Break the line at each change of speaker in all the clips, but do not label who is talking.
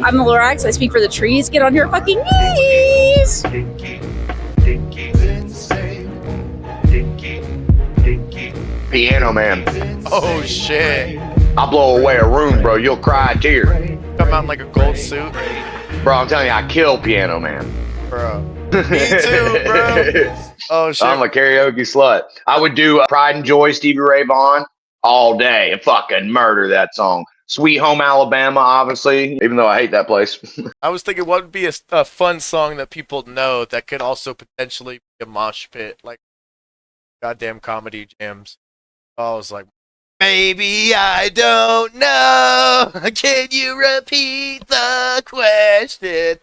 I'm the Lorax. I speak for the trees. Get on your fucking knees.
Piano Man.
Oh shit.
I'll blow away a room, bro. You'll cry a tear.
Come out in like a gold suit.
Bro, I'm telling you, I kill Piano Man.
Bro. Me too, bro. Oh shit.
I'm a karaoke slut. I would do Pride and Joy, Stevie Ray Vaughan, all day and fucking murder that song. Sweet Home Alabama, obviously, even though I hate that place.
I was thinking what would be a fun song that people know that could also potentially be a mosh pit, like goddamn comedy jams. I was like, maybe I don't know. Can you repeat the question?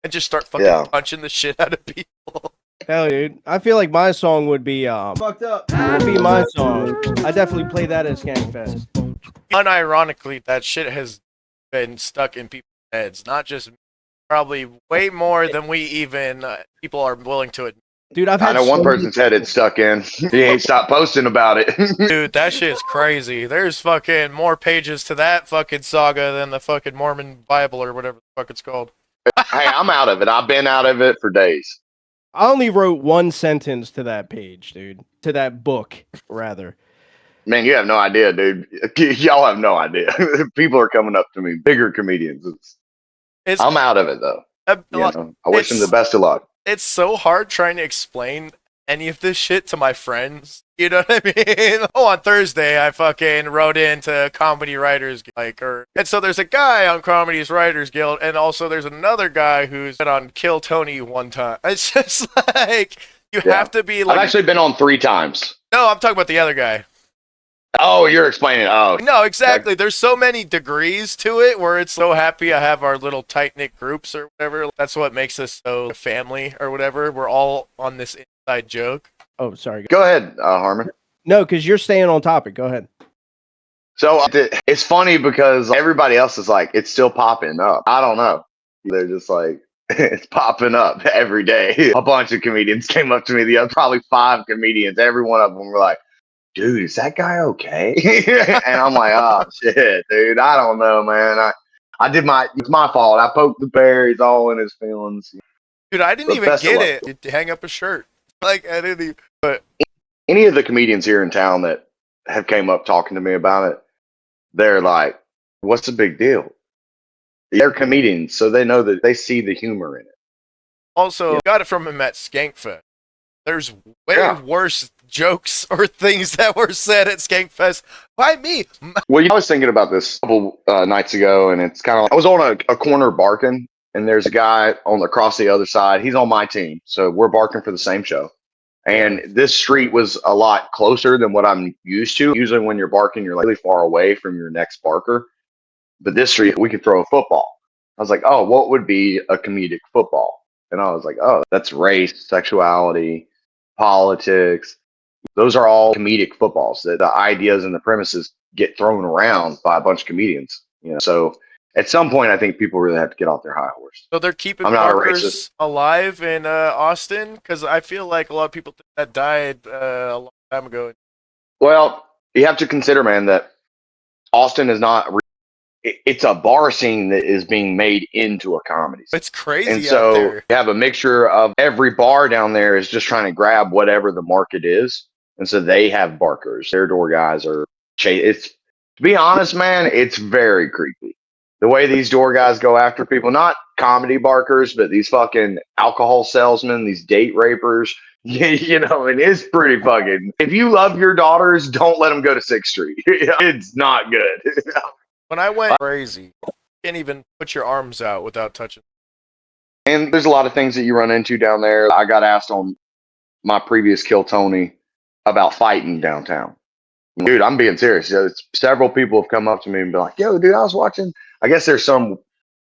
And just start fucking punching the shit out of people.
Hell, dude. I feel like my song would be fucked up. Would be my song. I definitely play that at Skankfest.
Unironically, that shit has been stuck in people's heads. Not just me, probably way more than we even people are willing to admit.
Dude,
I know one person's head it's stuck in. He ain't stopped posting about it.
Dude, that shit's crazy. There's fucking more pages to that fucking saga than the fucking Mormon Bible or whatever the fuck it's called.
Hey, I'm out of it. I've been out of it for days.
I only wrote one sentence to that page, dude. To that book, rather.
Man, you have no idea, dude. Y'all have no idea. People are coming up to me, bigger comedians. I'm out of it, though. I wish them the best of luck.
It's so hard trying to explain any of this shit to my friends. You know what I mean? Oh, on Thursday, I fucking wrote into Comedy Writers Guild. And so there's a guy on Comedy's Writers Guild, and also there's another guy who's been on Kill Tony one time. It's just like, you have to be like...
I've actually been on 3 times.
No, I'm talking about the other guy.
Oh, you're explaining. Oh,
no, exactly. There's so many degrees to it where it's so happy I have our little tight-knit groups or whatever. That's what makes us so family or whatever. We're all on this inside joke.
Oh, sorry.
Go ahead, Harmon.
No, because you're staying on topic. Go ahead.
So it's funny because everybody else is like, it's still popping up. I don't know. They're just like, it's popping up every day. A bunch of comedians came up to me. Probably 5 comedians. Every one of them were like, dude, is that guy okay? And I'm like, oh shit, dude, I don't know, man. It's my fault. I poked the bear. He's all in his feelings.
Dude, I didn't even get it. To hang up a shirt. Like, I didn't even, but
any of the comedians here in town that have came up talking to me about it, they're like, what's the big deal? They're comedians, so they know that they see the humor in it.
Also, got it from him at Skankfest. There's way worse jokes or things that were said at Skankfest by me.
Well, I was thinking about this a couple nights ago, and it's kind of like I was on a corner barking, and there's a guy across the other side. He's on my team, so we're barking for the same show. And this street was a lot closer than what I'm used to. Usually when you're barking, you're like really far away from your next barker. But this street, we could throw a football. I was like, oh, what would be a comedic football? And I was like, oh, that's race, sexuality, politics. Those are all comedic footballs. The ideas and the premises get thrown around by a bunch of comedians. So at some point, I think people really have to get off their high horse.
So they're keeping barkers alive in Austin? Because I feel like a lot of people that died a long time ago.
Well, you have to consider, man, that Austin is not... It's a bar scene that is being made into a comedy scene.
It's crazy.
And so you have a mixture of every bar down there is just trying to grab whatever the market is. And so they have barkers. Their door guys are... To be honest, man, it's very creepy. The way these door guys go after people, not comedy barkers, but these fucking alcohol salesmen, these date rapers, and it's pretty fucking... If you love your daughters, don't let them go to 6th Street. It's not good.
When I went crazy, you can't even put your arms out without touching.
And there's a lot of things that you run into down there. I got asked on my previous Kill Tony about fighting downtown. Dude, I'm being serious. Several people have come up to me and been like, yo, dude, I was watching. I guess there's some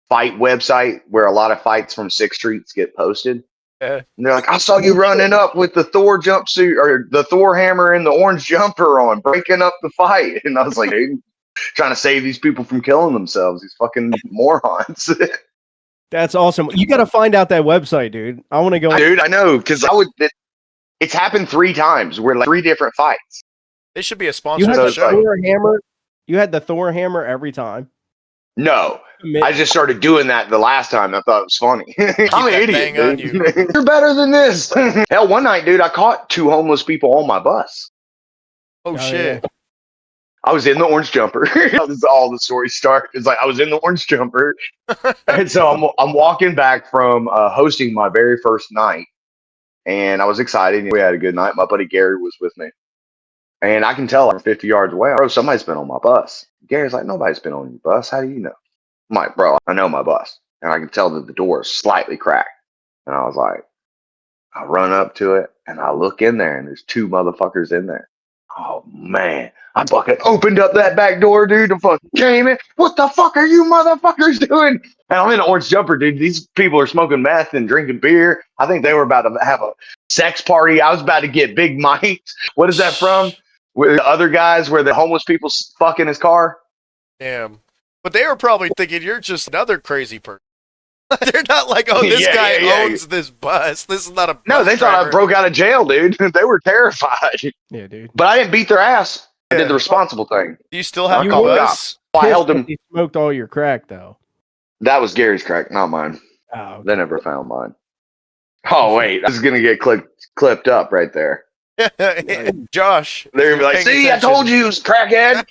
fight website where a lot of fights from 6th Streets get posted. And they're like, I saw you running up with the Thor jumpsuit or the Thor hammer and the orange jumper on, breaking up the fight. And I was like, dude, trying to save these people from killing themselves, these fucking morons.
That's awesome. You got to find out that website, dude. I want to go.
Dude, I know, because it's happened 3 times. We're like 3 different fights.
They should be a sponsor
of
the show.
You had the Thor hammer every time.
No, I just started doing that the last time. I thought it was funny. I'm an
that
idiot,
thing on
dude. You're better than this. Hell, one night, dude, I caught 2 homeless people on my bus.
Oh, shit.
Yeah.
I was in the orange jumper. This is all the stories start. It's like I was in the orange jumper, and so I'm walking back from hosting my very first night, and I was excited. We had a good night. My buddy Gary was with me, and I can tell like 50 yards away, bro, somebody's been on my bus. Gary's like, nobody's been on your bus. How do you know? I'm like, bro, I know my bus, and I can tell that the door is slightly cracked. And I was like, I run up to it, and I look in there, and there's 2 motherfuckers in there. Oh man, I fucking opened up that back door, dude, and fucking came in. What the fuck are you motherfuckers doing? And I'm in an orange jumper, dude. These people are smoking meth and drinking beer. I think they were about to have a sex party. I was about to get Big Mike. What is that from? Where the other guys, where the homeless people fuck in his car?
Damn. But they were probably thinking you're just another crazy person. They're not like, oh, this guy owns this bus. This is not a bus
No, they thought
driver.
I broke out of jail, dude. They were terrified.
Yeah, dude.
But I didn't beat their ass. I
Yeah.
did the responsible thing.
Do you still have
I
your
called the
bus?
cops. I held him.
He smoked all your crack, though.
That was Gary's crack, not mine.
Oh, okay.
They never found mine. Oh wait, this is gonna get clipped up right there.
Josh.
They're gonna be like,
paying
"See, I
attention.
told you, crackhead."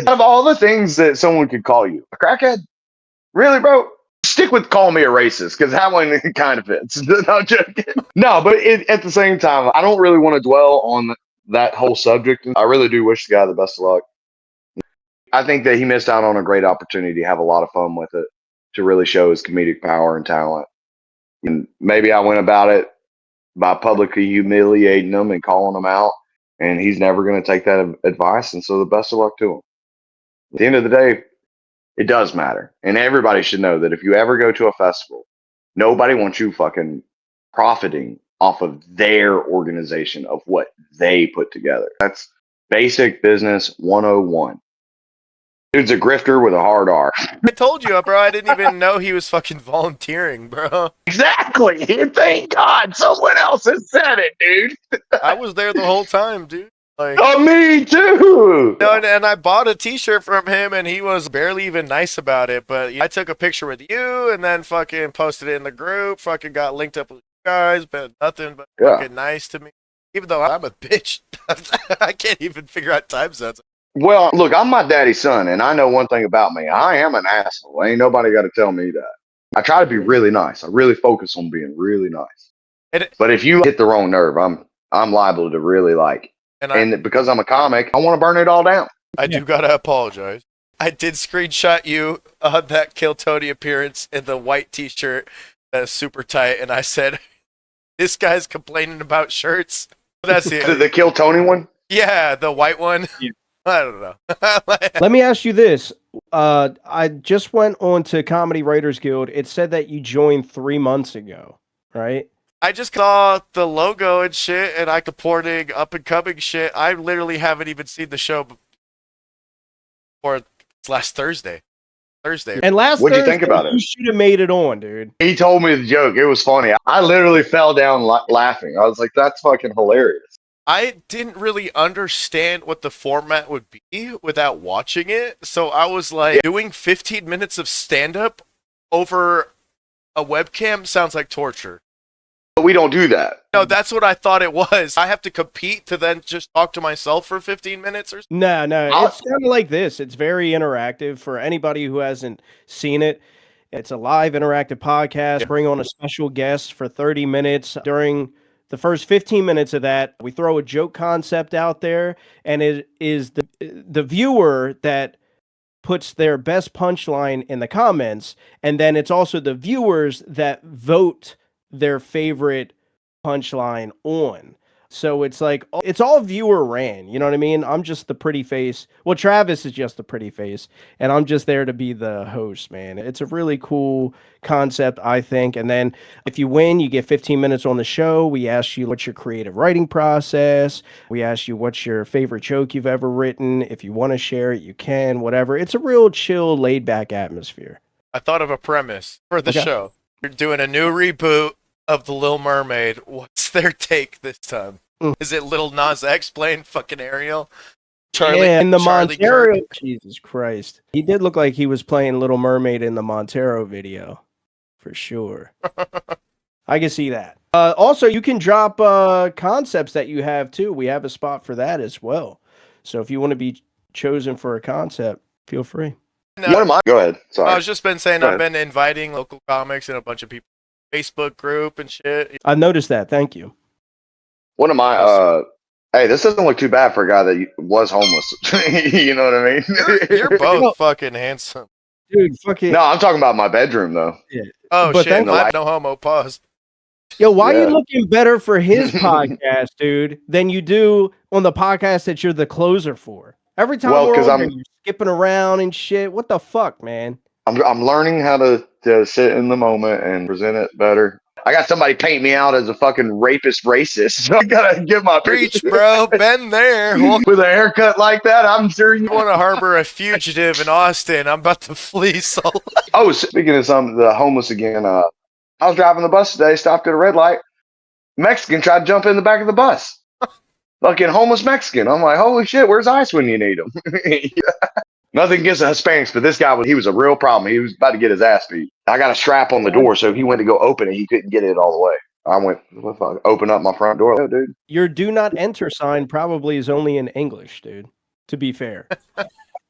Out of all the things that someone could call you, a crackhead, really, bro? Stick with calling me a racist because that one kind of fits. No, I'm joking. No, but at the same time, I don't really want to dwell on that whole subject. I really do wish the guy the best of luck. I think that he missed out on a great opportunity to have a lot of fun with it, to really show his comedic power and talent. And maybe I went about it by publicly humiliating him and calling him out, and he's never going to take that advice. And so the best of luck to him. At the end of the day, it does matter. And everybody should know that if you ever go to a festival, nobody wants you fucking profiting off of their organization, of what they put together. That's basic business 101. Dude's a grifter with a hard R.
I told you, bro. I didn't even know he was fucking volunteering, bro.
Exactly. Thank God someone else has said it, dude.
I was there the whole time, dude. Like,
Oh, me too.
no, and I bought a T-shirt from him, and he was barely even nice about it. But I took a picture with you, and then fucking posted it in the group. Fucking got linked up with you guys, but nothing but fucking nice to me. Even though I'm a bitch, I can't even figure out time zones.
Well, look, I'm my daddy's son, and I know one thing about me. I am an asshole. Ain't nobody got to tell me that. I try to be really nice. I really focus on being really nice. But if you hit the wrong nerve, I'm liable to really and because I'm a comic, I want to burn it all down.
I do gotta apologize. I did screenshot you on that Kill Tony appearance in the white T-shirt that is super tight, and I said, "This guy's complaining about shirts." That's it.
The Kill Tony one?
Yeah, the white one. Yeah. I don't know.
Let me ask you this. I just went on to Comedy Writers Guild. It said that you joined 3 months ago, right?
I just saw the logo and shit, and I supporting up and coming shit. I literally haven't even seen the show before last Thursday.
And last
What'd you
Thursday,
think about it?
You should have made it on, dude.
He told me the joke. It was funny. I literally fell down laughing. I was like, that's fucking hilarious.
I didn't really understand what the format would be without watching it. So I was like, doing 15 minutes of stand-up over a webcam sounds like torture.
But we don't do that.
No, that's what I thought it was. I have to compete to then just talk to myself for 15 minutes or something?
No, it's kind of like this. It's very interactive for anybody who hasn't seen it. It's a live interactive podcast. Yeah. Bring on a special guest for 30 minutes. During the first 15 minutes of that, we throw a joke concept out there, and it is the viewer that puts their best punchline in the comments, and then it's also the viewers that vote their favorite punchline on. So it's like, it's all viewer ran, you know what I mean? I'm just the pretty face. Well, Travis is just the pretty face, and I'm just there to be the host, man. It's a really cool concept, I think. And then if you win, you get 15 minutes on the show. We ask you what's your creative writing process. We ask you what's your favorite joke you've ever written. If you want to share it, you can, whatever. It's a real chill, laid back atmosphere.
I thought of a premise for the show. You're doing a new reboot of The Little Mermaid. What's their take this time? Is it Little Nas X playing fucking Ariel?
Yeah, in the
Charlie
Montero.
Kirk.
Jesus Christ. He did look like he was playing Little Mermaid in the Montero video. For sure. I can see that. Also, you can drop concepts that you have too. We have a spot for that as well. So if you want to be chosen for a concept, feel free.
No,
Go ahead. Sorry.
I was just been saying
Go
I've
ahead.
been inviting local comics and a bunch of people Facebook group and shit.
I noticed that. Thank you.
One of my hey, this doesn't look too bad for a guy that was homeless. You know what I mean?
You're both fucking handsome.
Dude, fucking.
No, I'm talking about my bedroom though.
Oh
But
shit,
thank
you.
no homo, pause.
Yo, why are
Yeah.
you looking better for his podcast, dude, than you do on the podcast that you're the closer for? Every time
Well,
we're
'cause
on
I'm-
there, you're skipping around and shit. What the fuck, man?
I'm learning how to sit in the moment and present it better. I got somebody paint me out as a fucking rapist racist. So I gotta get my
Preach, bro. Been there. Well,
with a haircut like that. I'm sure you
I want to harbor a fugitive in Austin. I'm about to flee. So
Oh, speaking of the homeless again, I was driving the bus today, stopped at a red light. Mexican tried to jump in the back of the bus. Fucking homeless Mexican. I'm like, holy shit, where's ice when you need them? Nothing against the Hispanics, but this guy, he was a real problem. He was about to get his ass beat. I got a strap on the door, so if he went to go open it, he couldn't get it all the way. I went, what the fuck? Open up my front door. Oh, dude.
Your do not enter sign probably is only in English, dude. To be fair.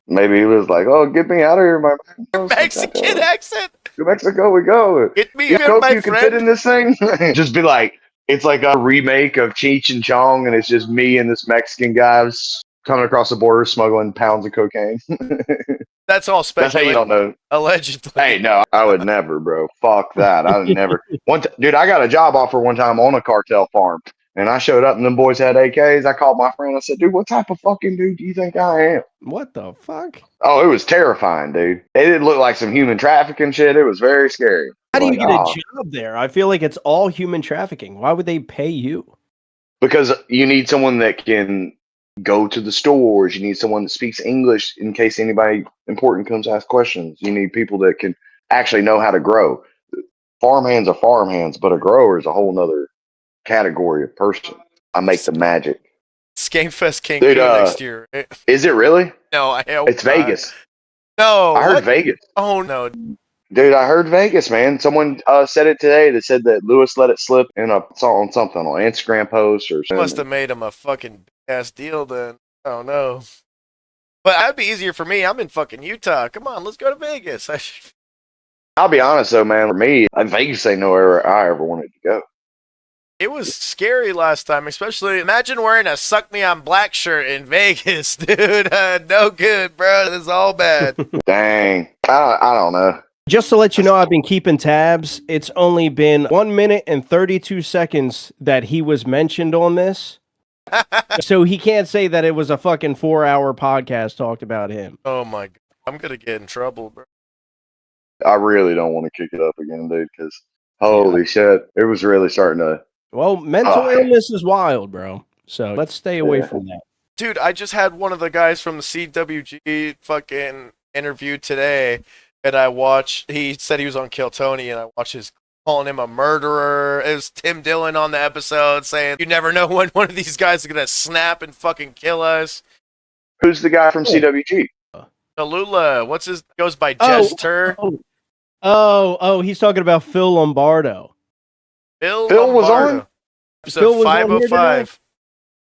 Maybe he was like, oh, get me out of here, my
Mexican accent.
To Mexico we go.
Get me
You
here,
Coke,
my
you can fit
friend.
in this thing? Just be like, it's like a remake of Cheech and Chong, and it's just me and this Mexican guy coming across the border smuggling pounds of cocaine.
That's all
That's how you
speculation.
don't know.
Allegedly.
Hey, no, I would never, bro. Fuck that. I would never. Dude, I got a job offer one time on a cartel farm, and I showed up, and them boys had AKs. I called my friend. I said, dude, what type of fucking dude do you think I am?
What the fuck?
Oh, it was terrifying, dude. It didn't look like some human trafficking shit. It was very scary.
How do you
Like,
get a
oh.
job there? I feel like it's all human trafficking. Why would they pay you?
Because you need someone that can go to the stores. You need someone that speaks English in case anybody important comes ask questions. You need people that can actually know how to grow. Farmhands are farmhands, but a grower is a whole nother category of person. I make the magic.
Skamefest Cancun
Dude,
next year. Right?
Is it really?
No, I hope
It's
not.
Vegas.
No,
I heard
what?
Vegas.
Oh no,
Dude, I heard Vegas, man. Someone said it today. They said that Lewis let it slip on something on Instagram post or something.
must have made him a fucking ass deal then. I don't know. But that'd be easier for me. I'm in fucking Utah. Come on, let's go to Vegas.
I'll be honest though, man. For me, Vegas ain't nowhere I ever wanted to go.
It was scary last time, especially imagine wearing a suck me on black shirt in Vegas, dude. No good, bro. This is all bad.
Dang, I don't know.
Just to let you know, I've been keeping tabs. It's only been 1 minute and 32 seconds that he was mentioned on this. So he can't say that it was a fucking 4-hour podcast talked about him.
Oh my god. I'm gonna get in trouble, bro.
I really don't want to kick it up again, dude. Because holy shit, it was really starting to.
Well, mental illness is wild, bro. So let's stay away from that.
Dude, I just had one of the guys from the CWG fucking interview today, and he said he was on Kill Tony, and I watched his calling him a murderer. It was Tim Dillon on the episode saying, you never know when one of these guys is gonna snap and fucking kill us.
Who's the guy from CWG?
Tallulah, goes by Jester.
He's talking about Phil Lombardo.
Phil
was
Lombardo.
on?
Episode
Phil was on here
505.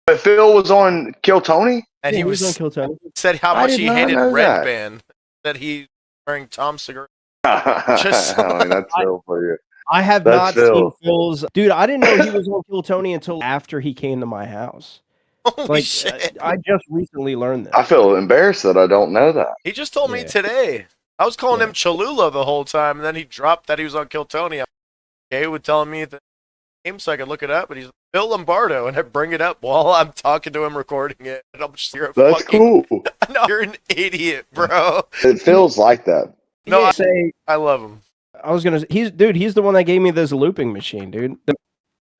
But Phil was on Kill Tony.
And he
on
was
Kill Tony.
said how
I
much
did
he
not
hated
know
Red
that.
Band. That he wearing Tom Segura.
That's Phil for you.
I have
That's
not seen
Phil.
Phil's. Dude, I didn't know he was on Kill Tony until after he came to my house.
Holy
Like,
shit.
I just recently learned that.
I feel embarrassed that I don't know that.
He just told me
Yeah.
today. I was calling
Yeah.
him Cholula the whole time, and then he dropped that he was on Kill Tony. Okay, would telling me the name so I could look it up, and he's like, Phil Lombardo, and I bring it up while I'm talking to him, recording it, and I'm just you're a
That's
fucking,
cool.
No, you're an idiot, bro.
It feels like that.
No,
Yeah, say
I love him.
I was gonna. He's the one that gave me this looping machine, dude. The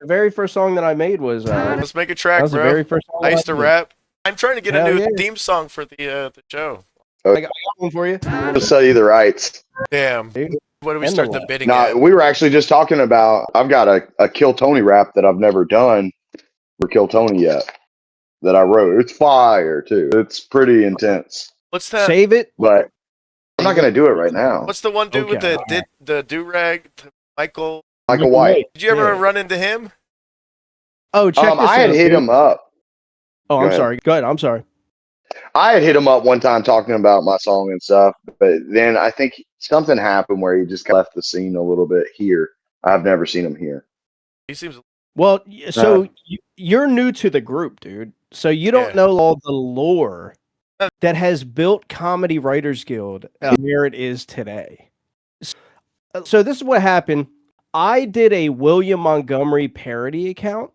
very first song that I made was.
Let's make a
That
track,
was the
bro.
very first song.
I used to
made.
rap. I'm trying to get a
Hell
new
yeah.
theme song for the show.
I got one for you.
I'll sell you the rights.
Damn.
Dude.
What do we
And
start
the
the
left.
bidding
No,
at?
we were actually just talking about. I've got a Kill Tony rap that I've never done for Kill Tony yet. that I wrote. It's fire too. It's pretty intense.
What's that?
Save it.
But I'm not gonna do it right now.
What's the one dude with
Okay.
the do rag? Michael.
Michael White.
Did you ever
Yeah.
run into him?
Oh, check this
I had
out,
hit
dude.
him up.
Oh,
Go
I'm
ahead.
sorry. Go ahead. I'm sorry.
I had hit him up one time talking about my song and stuff, but then I think something happened where he just left the scene a little bit here. I've never seen him here.
He seems.
Well, so you're new to the group, dude. So you don't know all the lore that has built Comedy Writers Guild where it is today. So this is what happened. I did a William Montgomery parody account,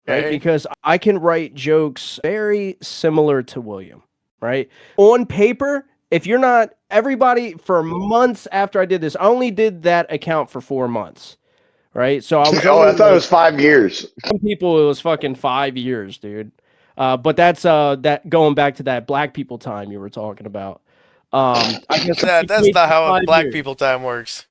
right? Because I can write jokes very similar to William, right? On paper, if you're not, everybody, for months after I did this, I only did that account for 4 months. Right, so I was.
I thought it was 5 years.
Some people, it was fucking 5 years, dude. But that's that going back to that black people time you were talking about. I guess
that's not how black people time works.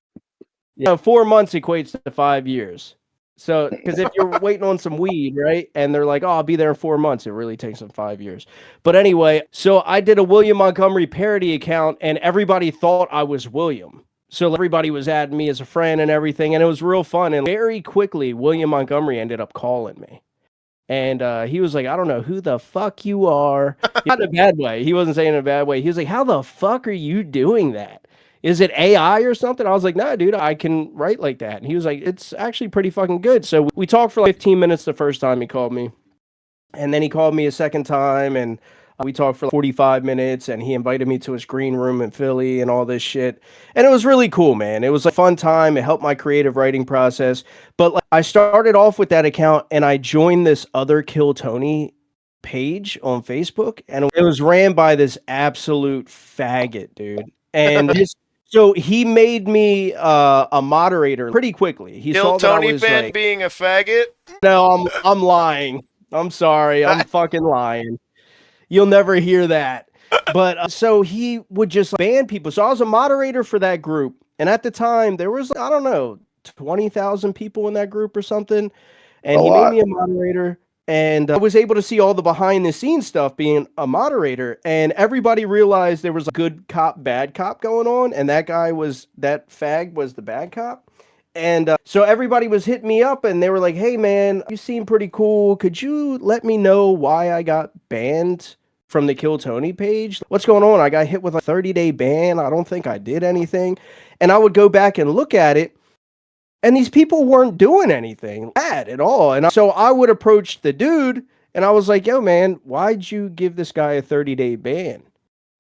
Yeah, 4 months equates to 5 years. So, because if you're waiting on some weed, right, and they're like, "Oh, I'll be there in 4 months," it really takes them 5 years. But anyway, so I did a William Montgomery parody account, and everybody thought I was William. So everybody was adding me as a friend and everything, and it was real fun. And very quickly, William Montgomery ended up calling me. And he was like, I don't know who the fuck you are. Not in a bad way. He wasn't saying it in a bad way. He was like, how the fuck are you doing that? Is it AI or something? I was like, no, dude, I can write like that. And he was like, it's actually pretty fucking good. So we talked for like 15 minutes the first time he called me. And then he called me a second time, and we talked for 45 minutes, and he invited me to his green room in Philly and all this shit. And it was really cool, man. It was a fun time. It helped my creative writing process. But like, I started off with that account, and I joined this other Kill Tony page on Facebook, and it was ran by this absolute faggot, dude. And so he made me a moderator pretty quickly. He
Kill
saw that
Tony
I was
fan
like,
being a faggot.
no, I'm lying. I'm sorry. I'm fucking lying. You'll never hear that. But so he would just ban people. So I was a moderator for that group. And at the time, there was, I don't know, 20,000 people in that group or something. And he made me a moderator. And I was able to see all the behind the scenes stuff being a moderator. And everybody realized there was a good cop, bad cop going on. And that fag was the bad cop. And so everybody was hitting me up, and they were like, hey, man, you seem pretty cool. Could you let me know why I got banned from the Kill Tony page? What's going on? I got hit with a 30-day ban. I don't think I did anything. And I would go back and look at it, and these people weren't doing anything bad at all. And so I would approach the dude, and I was like, yo, man, why'd you give this guy a 30-day ban?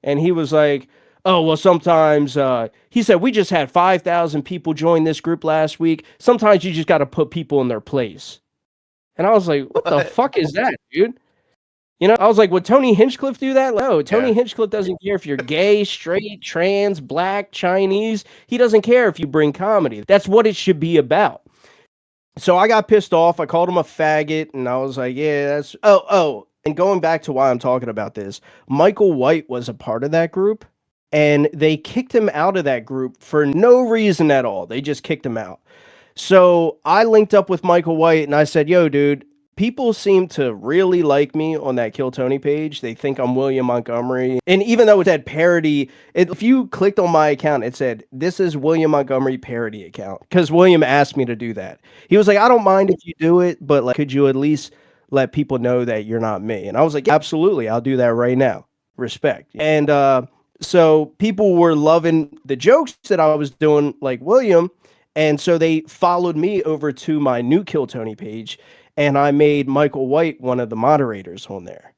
And he was like, oh, well, sometimes, he said, we just had 5,000 people join this group last week. Sometimes you just got to put people in their place. And I was like, what the fuck is that, dude? You know, I was like, would Tony Hinchcliffe do that? No, Tony Hinchcliffe doesn't care if you're gay, straight, trans, black, Chinese. He doesn't care if you bring comedy. That's what it should be about. So I got pissed off. I called him a faggot, and I was like, yeah, that's... Oh, and going back to why I'm talking about this, Michael White was a part of that group. And they kicked him out of that group for no reason at all. They just kicked him out. So I linked up with Michael White, and I said, yo, dude, people seem to really like me on that Kill Tony page. They think I'm William Montgomery. And even though it said parody, if you clicked on my account, it said, this is William Montgomery parody account. Because William asked me to do that. He was like, I don't mind if you do it, but like, could you at least let people know that you're not me? And I was like, yeah, absolutely. I'll do that right now. Respect. And, so people were loving the jokes that I was doing like William. And so they followed me over to my new Kill Tony page, and I made Michael White one of the moderators on there.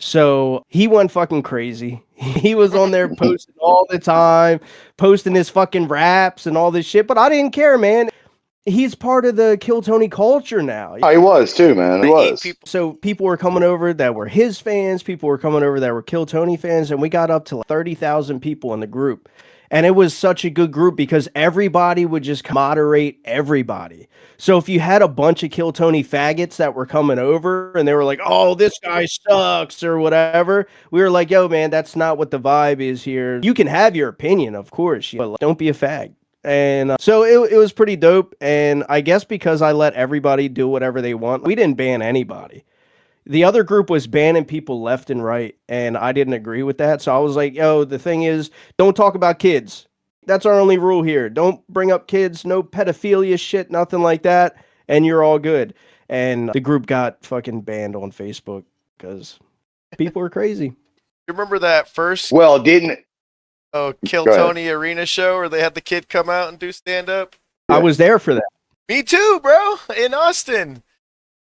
So he went fucking crazy. He was on there posting all the time, posting his fucking raps and all this shit, but I didn't care, man. He's part of the Kill Tony culture now.
Oh, he was too, man. He was.
So people were coming over that were his fans. People were coming over that were Kill Tony fans. And we got up to 30,000 people in the group. And it was such a good group because everybody would just moderate everybody. So if you had a bunch of Kill Tony faggots that were coming over and they were like, oh, this guy sucks or whatever, we were like, yo, man, that's not what the vibe is here. You can have your opinion, of course, but don't be a fag. And so it was pretty dope. And I guess because I let everybody do whatever they want, we didn't ban anybody. the other group was banning people left and right, and I didn't agree with that. So I was like, yo, the thing is, don't talk about kids. That's our only rule here. Don't bring up kids, no pedophilia shit, nothing like that, and you're all good. And the group got fucking banned on Facebook because people are crazy.
You remember that first
Well, didn't
Kill
Go ahead.
Tony arena show where they had the kid come out and do stand up?
I was there for that.
Me too, bro. In Austin,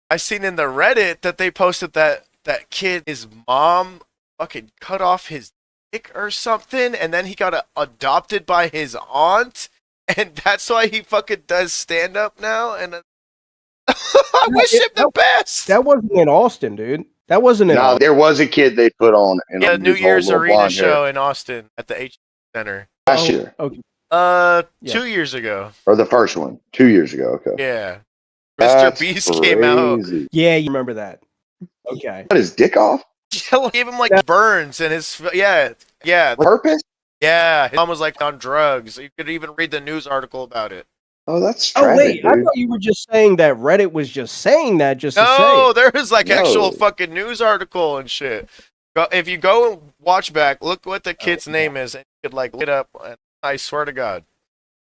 I seen in the Reddit that they posted that kid, his mom fucking cut off his dick or something, and then he got adopted by his aunt, and that's why he fucking does stand up now. And I wish him the best.
That wasn't in Austin, dude. That wasn't in
no,
Austin.
there was a kid they put on in
Yeah,
his
New
whole
Year's
little
arena
blonde hair
show in Austin at the H Center.
last year,
Okay.
Yeah.
2
years ago.
or the first one, 2 years ago. Okay,
Yeah. Mr.
That's
Beast came out.
crazy.
Yeah, you remember that. Okay.
Cut his dick off?
Gave him like burns and his yeah.
Purpose?
Yeah, his mom was like on drugs. You could even read the news article about it.
Oh, that's
Oh,
tragic,
wait. I
dude.
thought you were just saying that Reddit was just saying that just to say
No,
it.
there was like
No.
actual fucking news article and shit. If you go and watch back, look what the kid's name is, and you could like look it up. And I swear to God,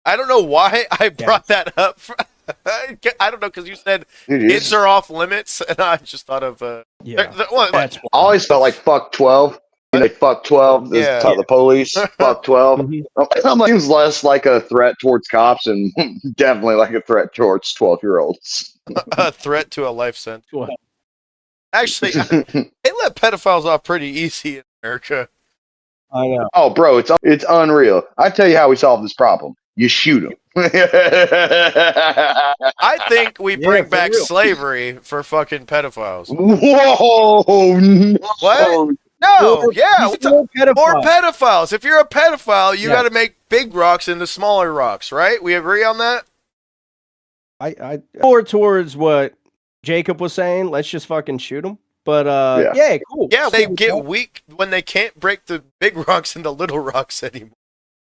I don't know why I brought that up. I don't know because you said
Dude, it's-
kids are off limits, and I just thought of
Yeah.
what?
That's
I always felt like fuck 12. You know, they fuck 12. This
Yeah.
is the police. Fuck 12.
Mhm.
I'm like, seems less like a threat towards cops and definitely like a threat towards 12-year-olds.
A threat to a life sentence.
Well,
Actually, they let pedophiles off pretty easy in America.
I know.
Oh, bro, it's unreal. I tell you how we solve this problem. You shoot them.
I think we
Yeah,
bring
for
back
real.
slavery for fucking pedophiles.
Whoa! No.
What? No,
More-
yeah,
these are all
more
pedophiles.
pedophiles. If you're a pedophile, you
Yeah.
got to make big rocks into smaller rocks, right? We agree on that?
I more towards what Jacob was saying. Let's just fucking shoot them. But
Yeah.
yeah, cool.
Yeah, they
Cool.
get weak when they can't break the big rocks into little rocks anymore.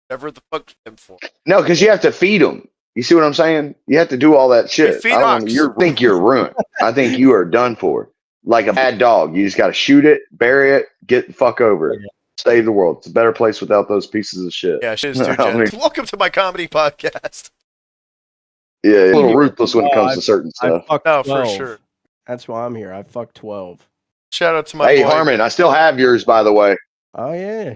Whatever the fuck them for.
No, because you have to feed them. You see what I'm saying? You have to do all that shit.
feed
I don't
rocks.
you think you're ruined. I think you are done for. Like a bad dog. You just got to shoot it, bury it, get the fuck over it. Save the world. It's a better place without those pieces of shit.
Yeah, shit is too
I mean-
gentle. Welcome to my comedy podcast.
Yeah, a little ruthless when it comes to certain
I
stuff.
fucked
No,
12.
for sure.
That's why I'm here. I fucked 12.
Shout out to my
Hey,
boy.
Harmon, I still have yours, by the way.
Oh yeah.
Have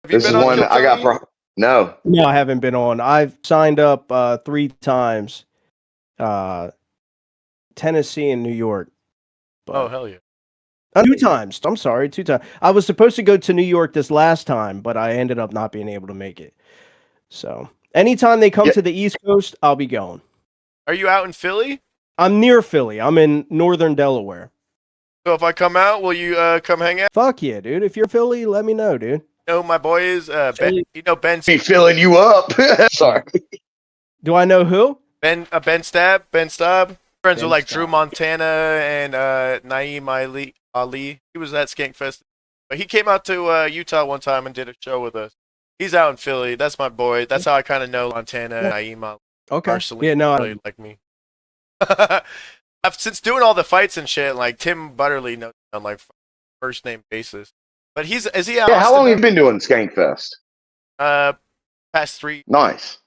you
This is
been on
one
Kill
I got
Tony?
for. No.
No, I haven't been on. I've signed up 3 times. Tennessee and New York. But,
Oh, hell yeah.
2 times. I'm sorry, 2 times. I was supposed to go to New York this last time, but I ended up not being able to make it. So, anytime they come
Yeah.
to the East Coast, I'll be going.
Are you out in Philly?
I'm near Philly. I'm in northern Delaware.
So if I come out, will you come hang out?
Fuck yeah, dude. If you're Philly, let me know, dude.
You know, my boy is Ben.
Philly.
You know Ben.
Be filling you up. Sorry.
Do I know who?
Ben Stab. Ben Stab. Friends
Ben
with like
Stab.
Drew Montana and Naeem Ali. He was at Skankfest, but he came out to Utah one time and did a show with us. He's out in Philly. That's my boy. That's how I kind of know Montana and Naeem Ali.
Okay.
Personally,
Yeah, no.
really like me. Since doing all the fights and shit, like Tim Butterly knows me on like first name basis. But is he out?
Yeah, how long have you been doing Skankfest?
Past 3.
Nice.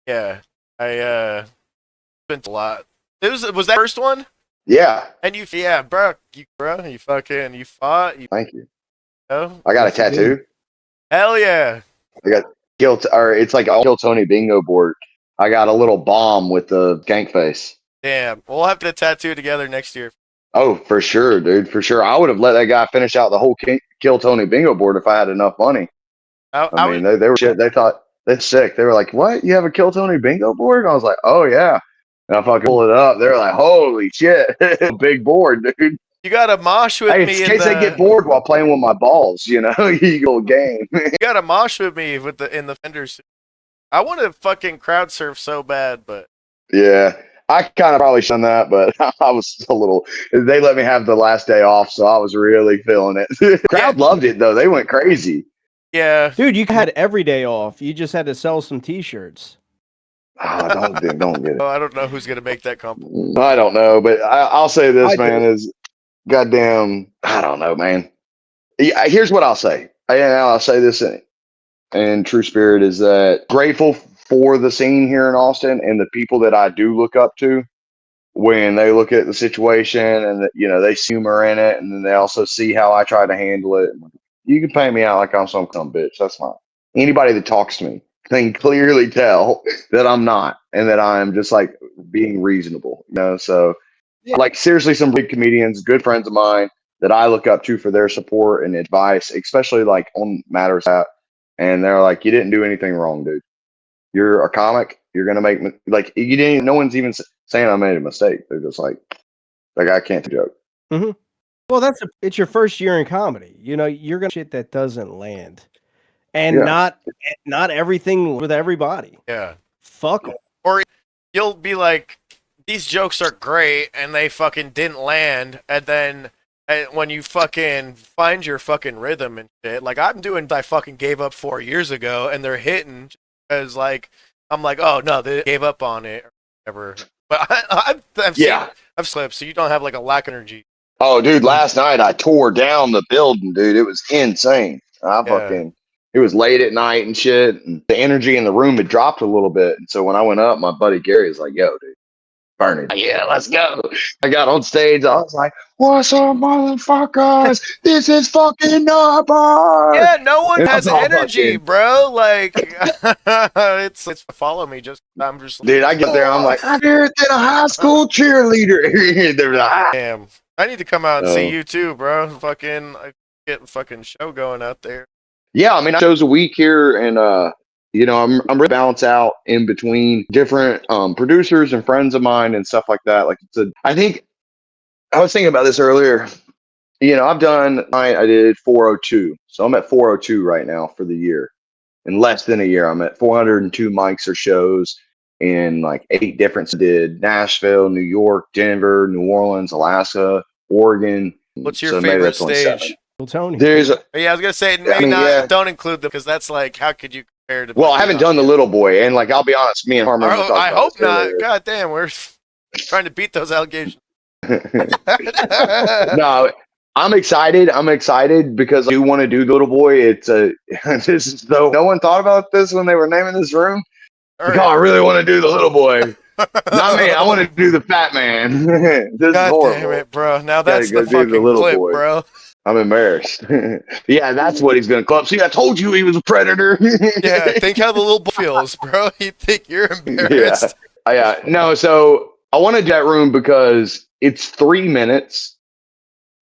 Yeah, I spent a lot. Was that first one?
Yeah.
And you fought. You
Thank you.
know?
I got a
Yes, you did.
tattoo.
Hell yeah.
I got it's like a Kill Tony bingo board. I got a little bomb with the gank face.
Damn. We'll have to get a tattoo together next year.
Oh, for sure, dude. For sure. I would have let that guy finish out the whole Kill Tony bingo board if I had enough money. I mean, they were shit. They thought that's sick. They were like, "What? You have a Kill Tony bingo board?" And I was like, "Oh yeah." And I fucking pulled it up. They're like, "Holy shit, big board, dude!"
you got to mosh with
Hey,
me
in case they get
the.
bored while playing with my balls, you know, you go game.
You got to mosh with me in the fender suit. I want to fucking crowd surf so bad, but
Yeah, I kind of probably should have done that, but I was a little. They let me have the last day off, so I was really feeling it. Crowd loved it though; they went crazy.
yeah.
Dude, you had every day off. You just had to sell some T-shirts.
Oh, don't get it.
Oh, I don't know who's gonna make that compliment.
I don't know, but I'll say this,
I
man,
do.
is goddamn, I don't know, man. Yeah, here's what I'll say. I'll say this in true spirit is that grateful for the scene here in Austin and the people that I do look up to when they look at the situation and they see humor in it, and then they also see how I try to handle it. You can paint me out like I'm some bitch. That's fine. Anybody that talks to me can clearly tell that I'm not, and that I'm just like being reasonable. So like seriously, some big comedians, good friends of mine that I look up to for their support and advice, especially like on matters that, and they're like, "You didn't do anything wrong, dude. You're a comic. You're gonna make like you didn't. No one's even saying I made a mistake. They're just like I can't joke."
Mm-hmm. Well, it's your first year in comedy. You're gonna shit that doesn't land, and
Yeah.
not everything with everybody.
Yeah.
Fuck 'em.
Or you'll be like, these jokes are great, and they fucking didn't land, and then when you fucking find your fucking rhythm and shit, like I fucking gave up 4 years ago, and they're hitting as like I'm like, oh no, they gave up on it or whatever. But I've slipped, so you don't have like a lack of energy.
Oh, dude, last night I tore down the building, dude. It was insane. It was late at night and shit, and the energy in the room had dropped a little bit. And so when I went up, my buddy Gary was like, "Yo, dude, burn it. Yeah, let's go." I got on stage. I was like, "What's up, motherfuckers? This is fucking number."
Yeah, no one has
all
energy, bro. Like, it's follow me. I'm just.
Dude, I get there. I'm like, I'm here at a high school cheerleader. They're like,
damn. I need to come out and see you too, bro. Fucking get a fucking show going out there.
Yeah, I mean, shows a week here, and I'm really balance out in between different producers and friends of mine and stuff like that. Like, I think I was thinking about this earlier. I did 402, so I'm at 402 right now for the year. In less than a year, I'm at 402 mics or shows in like 8 different. Did Nashville, New York, Denver, New Orleans, Alaska, Oregon.
What's your favorite stage?
Tony.
There's
I was gonna say don't include them because that's like how could you compare to?
Well, I haven't done the little boy, and like I'll be honest, me and Harmon.
I hope not. God damn, we're trying to beat those allegations.
No, I'm excited because I do want to do the little boy. It's this is no one thought about this when they were naming this room. Right. I really want to do the little boy. Not me. I want to do the fat man. This
God
is horrible.
Damn it, bro. Now that's the fucking clip, boy. Bro.
I'm embarrassed. Yeah, that's what he's gonna club. See, I told you he was a predator.
Yeah, think how the little boy feels, bro. You think you're embarrassed?
Yeah. No, so I want to do that room because it's 3 minutes,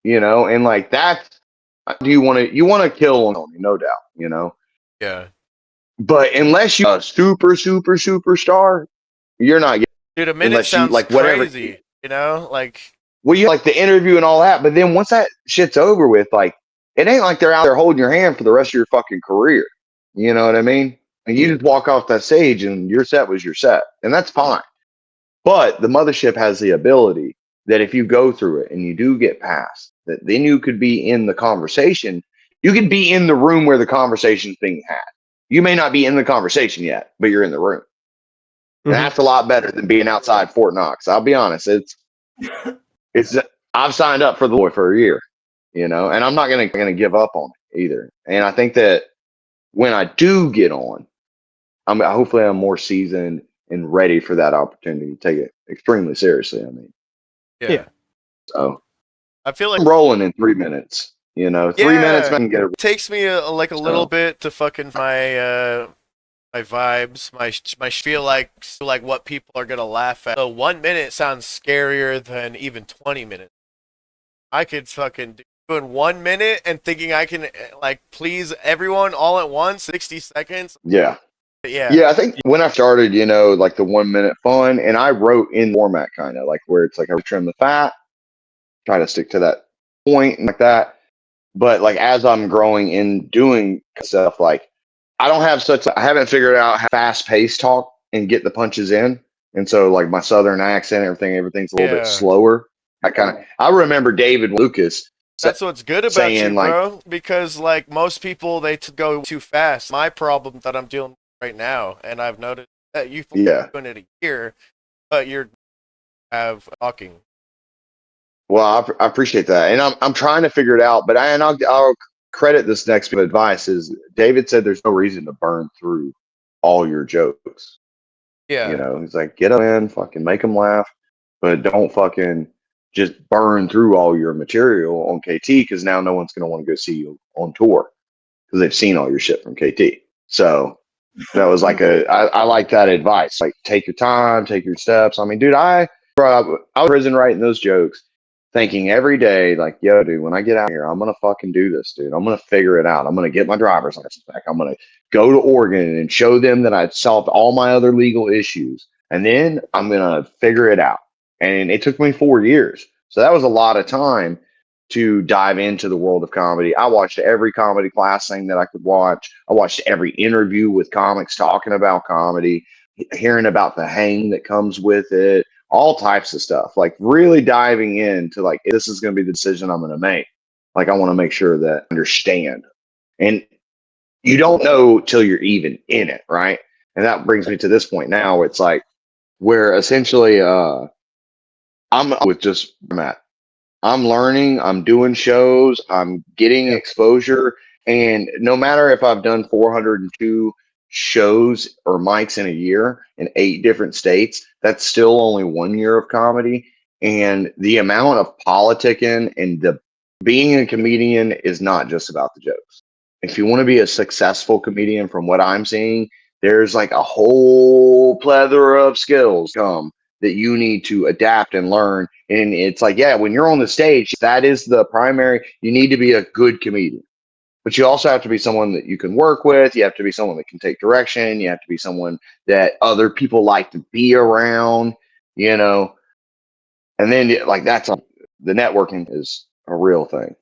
and like that. You want to kill him, no doubt,
Yeah.
But unless you're a super superstar, you're not getting.
Dude, a minute sounds like crazy, like.
Well, you like the interview and all that, but then once that shit's over with, like, it ain't like they're out there holding your hand for the rest of your fucking career. You know what I mean? And you just walk off that stage and your set was your set, and that's fine. But the mothership has the ability that if you go through it and you do get past, that then you could be in the conversation. You could be in the room where the conversation's being had. You may not be in the conversation yet, but you're in the room. And that's a lot better than being outside Fort Knox. I'll be honest. I've signed up for the boy for a year, and I'm not gonna give up on it either. And I think that when I do get on, hopefully I'm more seasoned and ready for that opportunity to take it extremely seriously. I mean,
yeah.
So
I feel like
I'm rolling in 3 minutes. 3 minutes, man.
It takes me a little bit to fucking my vibes, my feel like what people are gonna laugh at. So 1 minute sounds scarier than even 20 minutes. I could fucking do in 1 minute and thinking I can like please everyone all at once, 60 seconds.
Yeah.
Yeah.
I think when I started, like the 1 minute fun, and I wrote in format kind of like where it's like I trim the fat, try to stick to that point and like that. But like as I'm growing in doing stuff, like I haven't figured out how fast-paced talk and get the punches in. And so like my Southern accent, everything's a little bit slower. I remember David Lucas.
That's what's good about you, bro. Because like most people, they go too fast. My problem that I'm dealing with right now, and I've noticed that you've been doing it a year, but you're talking.
Well, I appreciate that, and I'm trying to figure it out. But I'll credit this next bit of advice is David said there's no reason to burn through all your jokes. You
Yeah.
know, he's like, get them in, fucking make them laugh, but don't fucking just burn through all your material on KT because now no one's going to want to go see you on tour because they've seen all your shit from KT. So that was like I like that advice. Like, take your time, take your steps. I mean, dude, bro, I was in prison writing those jokes, thinking every day, like, yo, dude, when I get out here, I'm gonna fucking do this, dude. I'm gonna figure it out. I'm gonna get my driver's license back. I'm gonna go to Oregon and show them that I'd solved all my other legal issues, and then I'm gonna figure it out. And it took me 4 years, so that was a lot of time to dive into the world of comedy. I watched every comedy class thing that I could watch. I watched every interview with comics talking about comedy, hearing about the hang that comes with it, all types of stuff. Like really diving into like this is going to be the decision I'm going to make. Like I want to make sure that I understand. And you don't know till you're even in it, right? And that brings me to this point now. It's like where essentially I'm with just Matt. I'm learning, I'm doing shows, I'm getting exposure. And no matter if I've done 402 shows or mics in a year in 8 different states, that's still only 1 year of comedy. And the amount of politicking and the being a comedian is not just about the jokes. If you want to be a successful comedian, from what I'm seeing, there's like a whole plethora of skills come that you need to adapt and learn. And it's like, yeah, when you're on the stage, that is the primary. You need to be a good comedian, but you also have to be someone that you can work with. You have to be someone that can take direction. You have to be someone that other people like to be around, you know. And then like the networking is a real thing.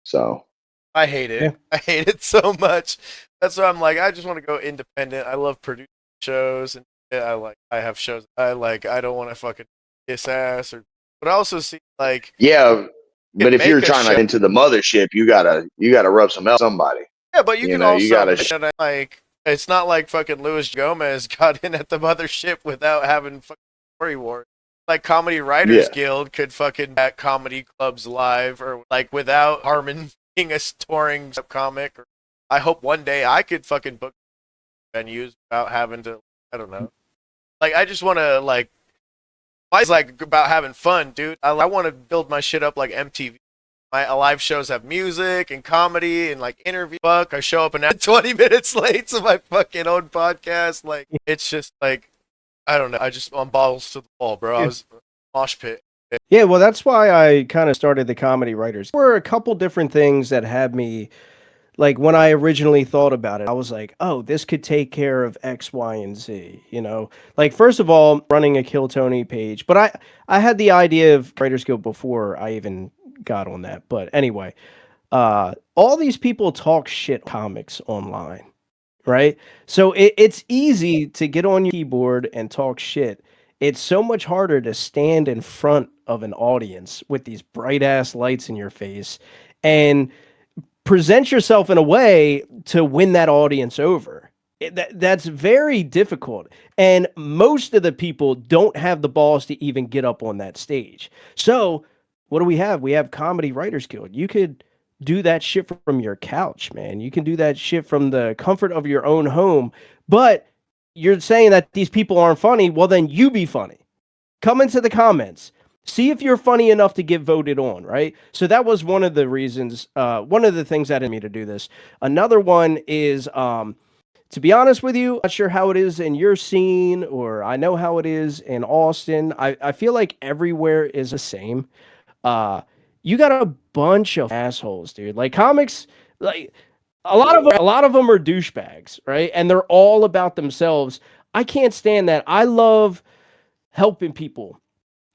So
I hate it.
Yeah.
I hate it so much. That's why I'm like, I just want to go independent. I love producing shows, and I have shows I like. I don't want to fucking kiss ass but I also see like
yeah, but if
make
you're
a
trying
show.
to into the mothership, you gotta rub somebody.
Yeah, but you can
know, you
also
gotta
like it's not like fucking Luis Gomez got in at the mothership without having fucking story war. Like Comedy Writers
Yeah.
Guild could fucking at comedy clubs live or like without Harmon being a touring comic. Or, I hope one day I could fucking book venues without having to. I don't know. Like I just want to like. Mine's like about having fun, dude. I want to build my shit up like MTV. My live shows have music and comedy and like interview. Fuck, I show up and 20 minutes late to my fucking own podcast. Like it's just like I don't know. I'm balls to the wall, bro. I was mosh pit.
Yeah, well, that's why I kind of started the Comedy Writers. There were a couple different things that had me, like when I originally thought about it, I was like, oh, this could take care of X, Y, and Z, you know? Like, first of all, running a Kill Tony page, but I had the idea of Writers Guild before I even got on that. But anyway, all these people talk shit comics online, right? So it's easy to get on your keyboard and talk shit. It's so much harder to stand in front of an audience with these bright ass lights in your face and present yourself in a way to win that audience over. That's very difficult. And most of the people don't have the balls to even get up on that stage. So what do we have? We have Comedy Writers Guild. You could do that shit from your couch, man. You can do that shit from the comfort of your own home. But you're saying that these people aren't funny. Well, then you be funny. Come into the comments. See if you're funny enough to get voted on, right? So that was one of the reasons, one of the things that had me to do this. Another one is, to be honest with you, not sure how it is in your scene, or I know how it is in Austin. I feel like everywhere is the same. You got a bunch of assholes, dude. Like comics, like a lot of them are douchebags, right? And they're all about themselves. I can't stand that. I love helping people.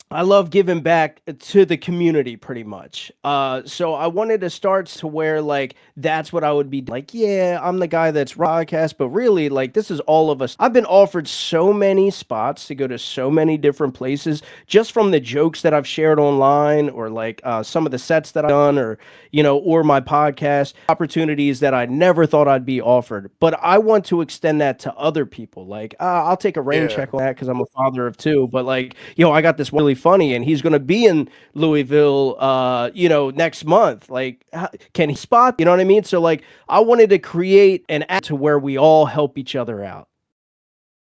I love giving back to the community pretty much. So I wanted to start to where like that's what I would be like, yeah, I'm the guy that's broadcast, but really like this is all of us. I've been offered so many spots to go to so many different places just from the jokes that I've shared online or like some of the sets that I've done or or my podcast opportunities that I never thought I'd be offered. But I want to extend that to other people. Like I'll take a rain check on that because I'm a father of 2, but like, I got this really funny, and he's going to be in Louisville, next month. Like, can he spot? You know what I mean? So, like, I wanted to create an act to where we all help each other out.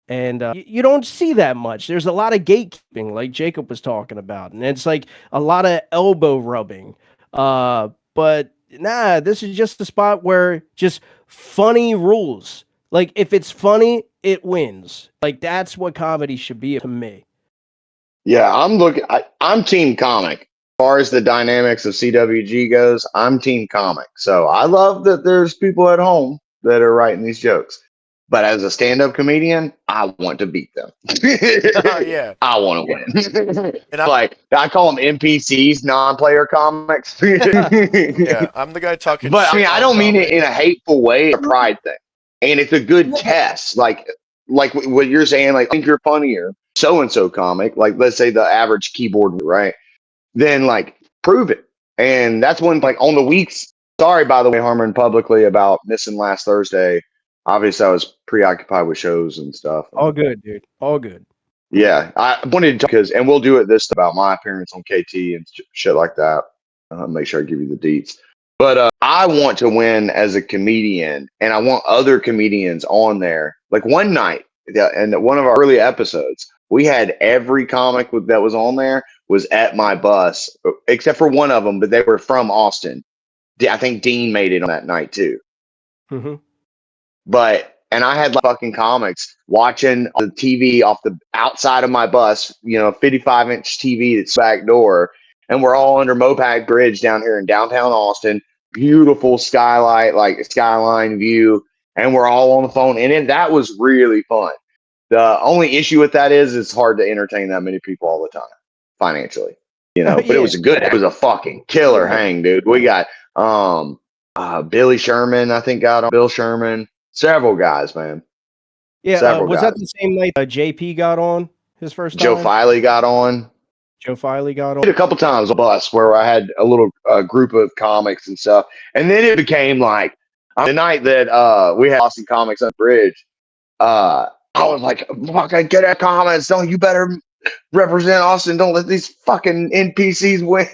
And you don't see that much. There's a lot of gatekeeping, like Jacob was talking about, and it's like a lot of elbow rubbing. But nah, this is just a spot where just funny rules. Like, if it's funny, it wins. Like, that's what comedy should be to me.
Yeah, I'm team comic. As far as the dynamics of CWG goes, I'm team comic. So I love that there's people at home that are writing these jokes. But as a stand-up comedian, I want to beat them.
Yeah.
I want to win. And I call them NPCs, non-player comics.
Yeah, I'm the guy talking
But I
shit
mean, I
on
don't mean
comedy.
it in a hateful way, a pride thing. And it's a good test. Like what you're saying, like, I think you're funnier, so-and-so comic, like, let's say the average keyboard, right? Then, like, prove it. And that's when, like, on the weeks, sorry, by the way, Harmon, publicly about missing last Thursday. Obviously, I was preoccupied with shows and stuff.
All good, dude. All good.
Yeah, I wanted to, because, and we'll do it this about my appearance on KT and shit like that. Make sure I give you the deets. But I want to win as a comedian, and I want other comedians on there. Like one night, and one of our early episodes, we had every comic that was on there was at my bus, except for one of them, but they were from Austin. I think Dean made it on that night too.
Mm-hmm.
And I had like fucking comics watching the TV off the outside of my bus, 55-inch TV that's back door. And we're all under Mopac Bridge down here in downtown Austin. Beautiful skyline view. And we're all on the phone. And that was really fun. The only issue with that is it's hard to entertain that many people all the time financially, but
Yeah.
it was a fucking killer hang, dude. We got Billy Sherman, I think, got on. Bill Sherman. Several guys, man.
Yeah, was that the same night JP got on his first time?
Joe Filey got on.
Joe Filey got on.
I did a couple times on a bus where I had a little group of comics and stuff. And then it became like the night that we had Austin Comics on the bridge, I was like, fuck, I get at comments. Don't you better represent Austin. Don't let these fucking NPCs win,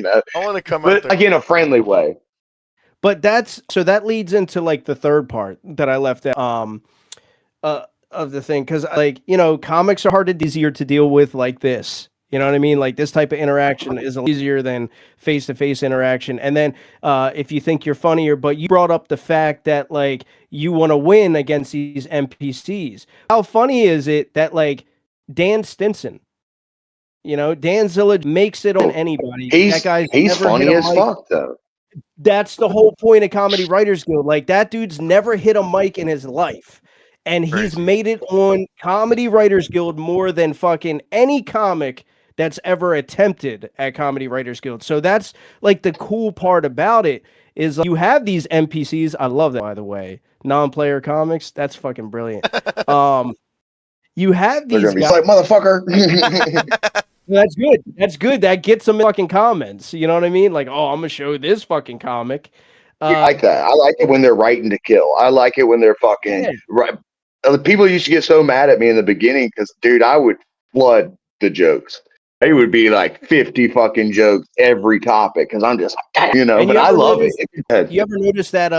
I want to come
but
out there.
like in a friendly way.
But that leads into like the third part that I left out of the thing, because comics are easier to deal with like this. You know what I mean? Like this type of interaction is easier than face-to-face interaction. And then if you think you're funnier, but you brought up the fact that like you want to win against these NPCs. How funny is it that like Dan Stinson, Dan Zilla makes it on anybody.
He's funny as fuck though.
That's the whole point of Comedy Writers Guild. Like that dude's never hit a mic in his life. And he's made it on Comedy Writers Guild more than fucking any comic that's ever attempted at Comedy Writers Guild. So that's like the cool part about it is you have these NPCs. I love that, by the way. Non-player comics. That's fucking brilliant. You have these guys.
Like, motherfucker.
That's good. That's good. That gets them fucking comments. You know what I mean? Like, oh, I'm going to show this fucking comic.
I like that. I like it when they're writing to kill. I like it when they're fucking right. People used to get so mad at me in the beginning because, dude, I would flood the jokes. It would be like 50 fucking jokes every topic because I'm just like, but I love it.
You ever notice that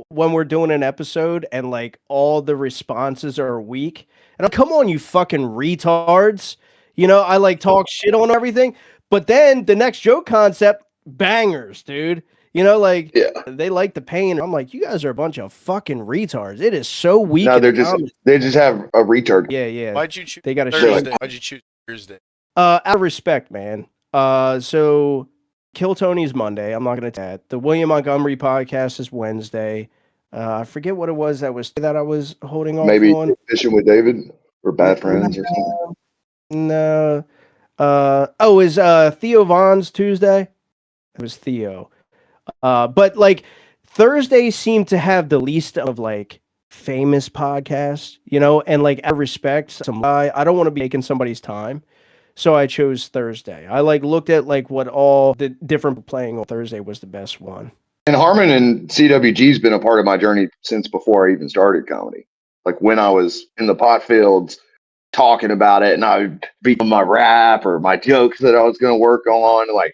when we're doing an episode and like all the responses are weak? And I'm, come on, you fucking retards. I like talk shit on everything. But then the next joke concept, bangers, dude. They like the pain. I'm like, you guys are a bunch of fucking retards. It is so weak.
No, they just have a retard.
Yeah.
Why'd you choose
They got a
Thursday? Why'd you choose Thursday?
Out of respect, man. So Kill Tony's Monday. I'm not gonna that. The William Montgomery podcast is Wednesday. I forget what it was that I was holding off
Maybe
on.
Fishing with David or Bad Friends or something.
No. Is Theo Vaughn's Tuesday? It was Theo. But like Thursday seemed to have the least of like famous podcasts, and like out of respect, I don't want to be taking somebody's time. So I chose Thursday. I like looked at like what all the different playing on Thursday was the best one.
And Harmon and CWG's been a part of my journey since before I even started comedy. Like when I was in the pot fields talking about it, and I would be on my rap or my jokes that I was going to work on. Like,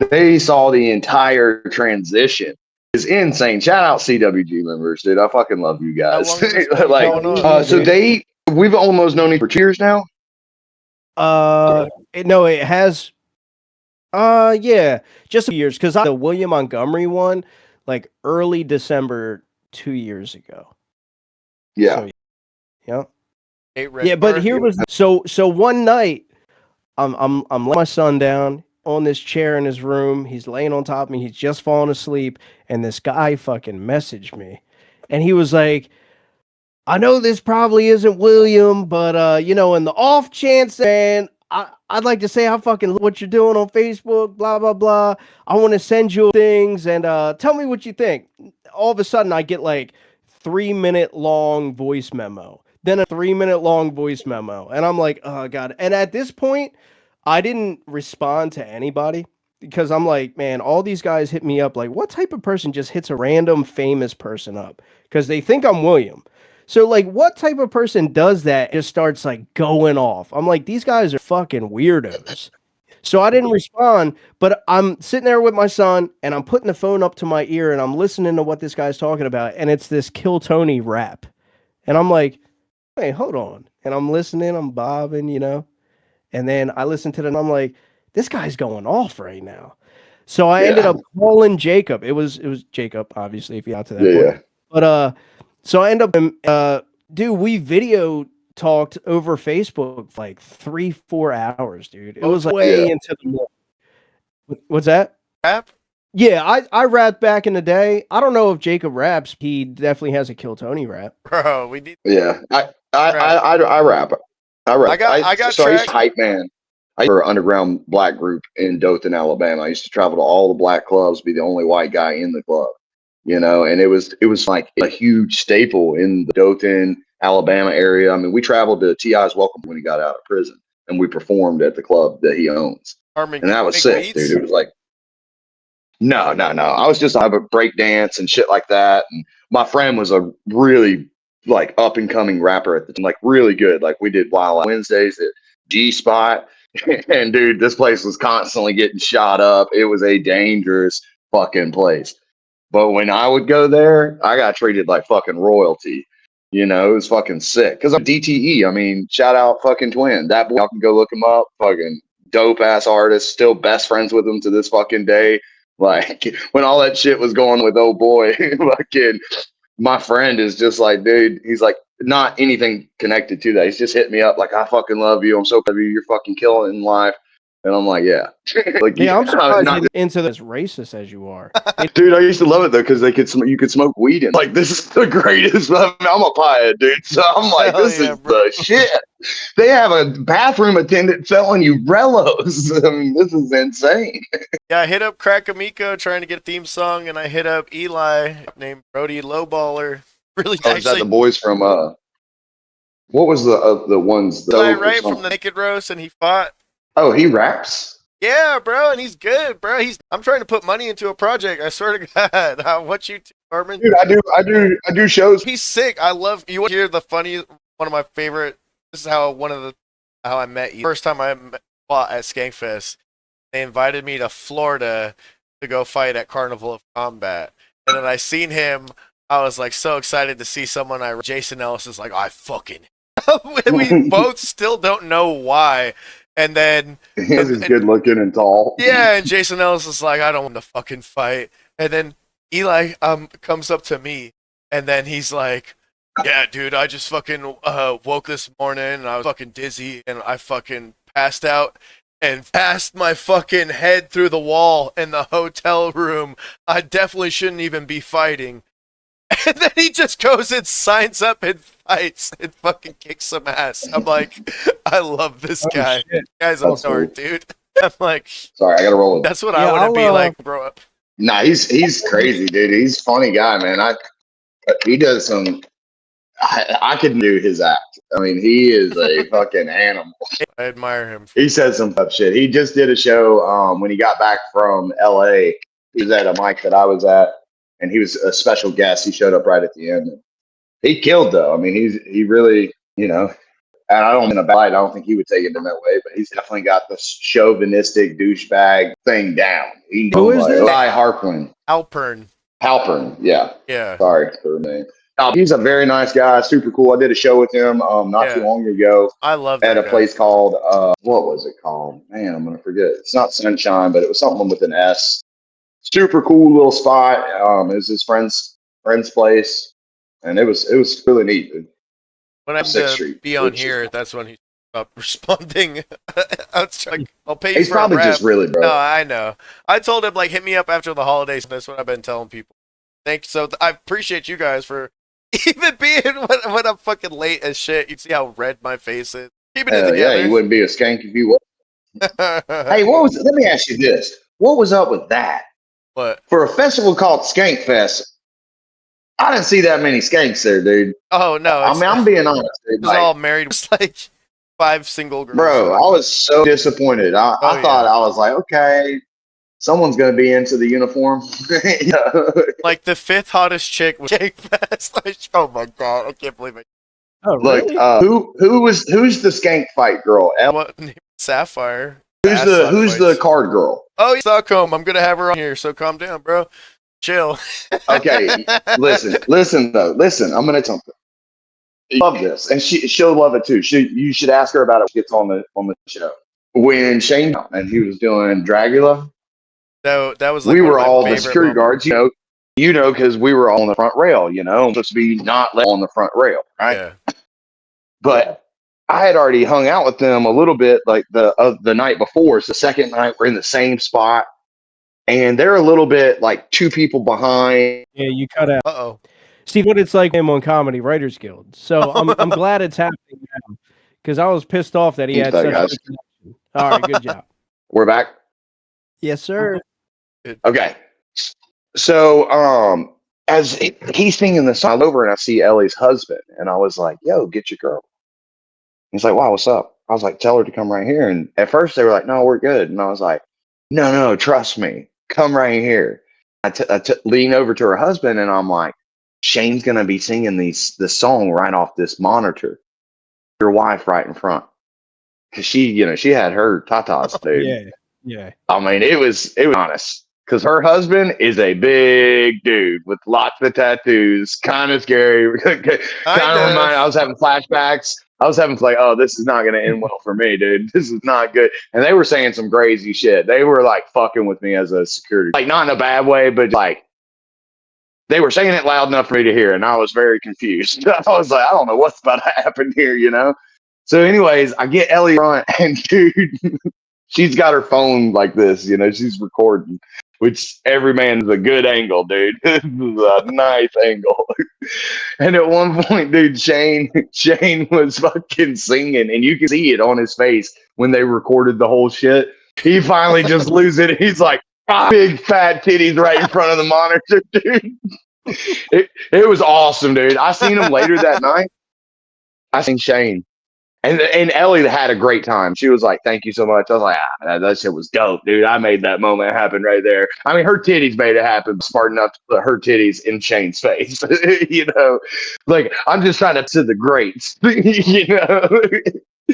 they saw the entire transition. It's insane. Shout out CWG members, dude. I fucking love you
How
guys.
long has this been
Like,
going on?
so we've almost known each for 2 years now.
No, it has. Yeah, just a few years, because the William Montgomery one, like early December 2 years ago.
Yeah.
So, yeah.
Yeah,
But here was so one night, I'm laying my son down on this chair in his room. He's laying on top of me. He's just falling asleep, and this guy fucking messaged me, and he was like, "I know this probably isn't William, but in the off chance, and I'd like to say I fucking love what you're doing on Facebook, blah blah blah. I want to send you things and tell me what you think." All of a sudden, I get like 3-minute long voice memo, then a 3-minute long voice memo, and I'm like, oh god. And at this point, I didn't respond to anybody because I'm like, man, all these guys hit me up. Like, what type of person just hits a random famous person up because they think I'm William? So, like, what type of person does that? Just starts like going off. I'm like, these guys are fucking weirdos. So I didn't respond, but I'm sitting there with my son and I'm putting the phone up to my ear and I'm listening to what this guy's talking about. And it's this Kill Tony rap. And I'm like, hey, hold on. And I'm listening, I'm bobbing, And then I listen to it and I'm like, this guy's going off right now. So I ended up calling Jacob. It was Jacob, obviously, if you got to that point.
Yeah.
But so I end up dude, we video talked over Facebook for like 3-4 hours, dude. It was like way into the morning. What's that?
Rap?
Yeah, I rapped back in the day. I don't know if Jacob raps. He definitely has a Kill Tony rap.
Bro, we need.
Yeah. I rap. I rap.
I got
so I used to
track.
hype man. I for an underground black group in Dothan, Alabama. I used to travel to all the black clubs, be the only white guy in the club. And it was like a huge staple in the Dothan, Alabama area. I mean, we traveled to T.I.'s welcome when he got out of prison, and we performed at the club that he owns.
Harmon,
And that was sick,
beats?
dude. It was like, no. I was just, I would break dance and shit like that. And my friend was a really like up and coming rapper at the time, like really good. Like we did Wild Wednesdays at G Spot. And dude, this place was constantly getting shot up. It was a dangerous fucking place. But when I would go there, I got treated like fucking royalty. It was fucking sick. Because I'm DTE. I mean, shout out fucking Twin. That boy, y'all can go look him up. Fucking dope ass artist. Still best friends with him to this fucking day. Like, when all that shit was going with old boy, fucking, my friend is just like, dude, he's like, not anything connected to that. He's just hit me up like, I fucking love you. I'm so proud of you. You're fucking killing it in life. And I'm like, yeah. Like,
yeah, I'm surprised you're into this racist as you are.
Dude, I used to love it though because you could smoke weed and like this is the greatest. I'm a piehead, dude. So I'm like, this is the shit. They have a bathroom attendant selling you Rellos. I mean, this is insane.
Yeah, I hit up Crack Amico trying to get a theme song, and I hit up Eli named Brody Lowballer. Really,
Is that the boys from what was the ones?
Eli, right, from the Naked Roast, and he fought.
Oh, he raps?
Yeah, bro, and he's good, bro. I'm trying to put money into a project. I swear to God. What you, Harmon?
Dude, I do shows.
He's sick. I love. You want to hear the funny? One of my favorite. This is how I met you. First time I fought at Skankfest, they invited me to Florida to go fight at Carnival of Combat, and then I seen him. I was like so excited to see someone. Jason Ellis is like, I fucking. We both still don't know why. And then
he's good looking and tall.
Yeah, and Jason Ellis is like, I don't want to fucking fight. And then Eli comes up to me, and then he's like, yeah, dude, I just fucking woke this morning, and I was fucking dizzy, and I fucking passed out and passed my fucking head through the wall in the hotel room. I definitely shouldn't even be fighting. And then he just goes and signs up and fights and fucking kicks some ass. I'm like, I love this guy. This guy's a nerd, dude. I'm like,
sorry, I gotta roll.
That's what I want to be like, bro.
Nah, he's crazy, dude. He's a funny guy, man. He does some. I could do his act. I mean, he is a fucking animal.
I admire him.
He said some tough shit. He just did a show when he got back from LA. He was at a mic that I was at. And he was a special guest. He showed up right at the end. He killed though. I mean, he really, and I don't mean a bad light. I don't think he would take it in that way, but he's definitely got the chauvinistic douchebag thing down.
Who is this?
Guy Harpern. Halpern, yeah.
Yeah.
Sorry for the name. He's a very nice guy, super cool. I did a show with him not too long ago.
I love that
at a
guy.
place called what was it called? Man, I'm gonna forget. It's not Sunshine, but it was something with an S. Super cool little spot. It was his friend's place, and it was really neat. Dude.
When I'm to be on here, that's when he stopped responding. I was like, I'll pay you
He's
for
probably
a rap.
just really broke.
No, I know. I told him like hit me up after the holidays. That's what I've been telling people. Thanks. So I appreciate you guys for even being when I'm fucking late as shit. You see how red my face is. Keeping it together.
Yeah, you wouldn't be a skank if you were. Hey, let me ask you this. What was up with that?
What?
For a festival called Skank Fest, I didn't see that many skanks there, dude.
Oh, no.
I mean, I'm being honest. Dude.
It was all married. It was like 5 single girls.
Bro, I was so disappointed. I thought, I was like, okay, someone's going to be into the uniform.
Like the 5th hottest chick was Skank Fest. Like, oh my God. I can't believe it.
Oh, really?
Look, who's the skank fight girl?
What? Sapphire.
Who's the card girl?
Oh, Stockholm. I'm gonna have her on here, so calm down, bro. Chill.
Okay, listen though. Listen, I'm gonna tell you something. You love this, and she'll love it too. You should ask her about it when she gets on the show. When Shane and he was doing Dragula,
No, that was like
we
one
were
of my
all the
favorite
security
moments.
guards, because we were all on the front rail. Supposed to be not on the front rail, right?
Yeah.
But I had already hung out with them a little bit, like the night before. It's the second night. We're in the same spot, and they're a little bit like 2 people behind.
Yeah, you cut out.
Uh-oh.
See what it's like him on Comedy Writers Guild. So I'm glad it's happening now because I was pissed off that he had such a good connection. All right, good job.
We're back.
Yes, sir.
Okay. So as he's singing the song over, and I see Ellie's husband, and I was like, "Yo, get your girl." He's like, "Wow, what's up?" I was like, "Tell her to come right here." And at first they were like, "No, we're good." And I was like, No, trust me, come right here. I lean over to her husband, and I'm like, "Shane's gonna be singing the song right off this monitor. Your wife right in front, because she had her tatas, dude.
Yeah.
I mean, it was honest." Because her husband is a big dude with lots of tattoos, kind of scary. Kind of remind. I was having flashbacks. I was having like, oh, this is not going to end well for me, dude. This is not good. And they were saying some crazy shit. They were like fucking with me as a security, like not in a bad way, but like they were saying it loud enough for me to hear, and I was very confused. I was like, I don't know what's about to happen here, So, anyways, I get Ellie front, and dude, she's got her phone like this, she's recording. Which every man is a good angle, dude. This is a nice angle. And at one point, dude, Shane was fucking singing, and you can see it on his face when they recorded the whole shit. He finally just loses it. He's like, big fat titties right in front of the monitor, dude. It was awesome, dude. I seen him later that night. I seen Shane. And Ellie had a great time. She was like, "Thank you so much." I was like, that shit was dope, dude. I made that moment happen right there. I mean, her titties made it happen smart enough to put her titties in Shane's face. Like I'm just trying to the greats,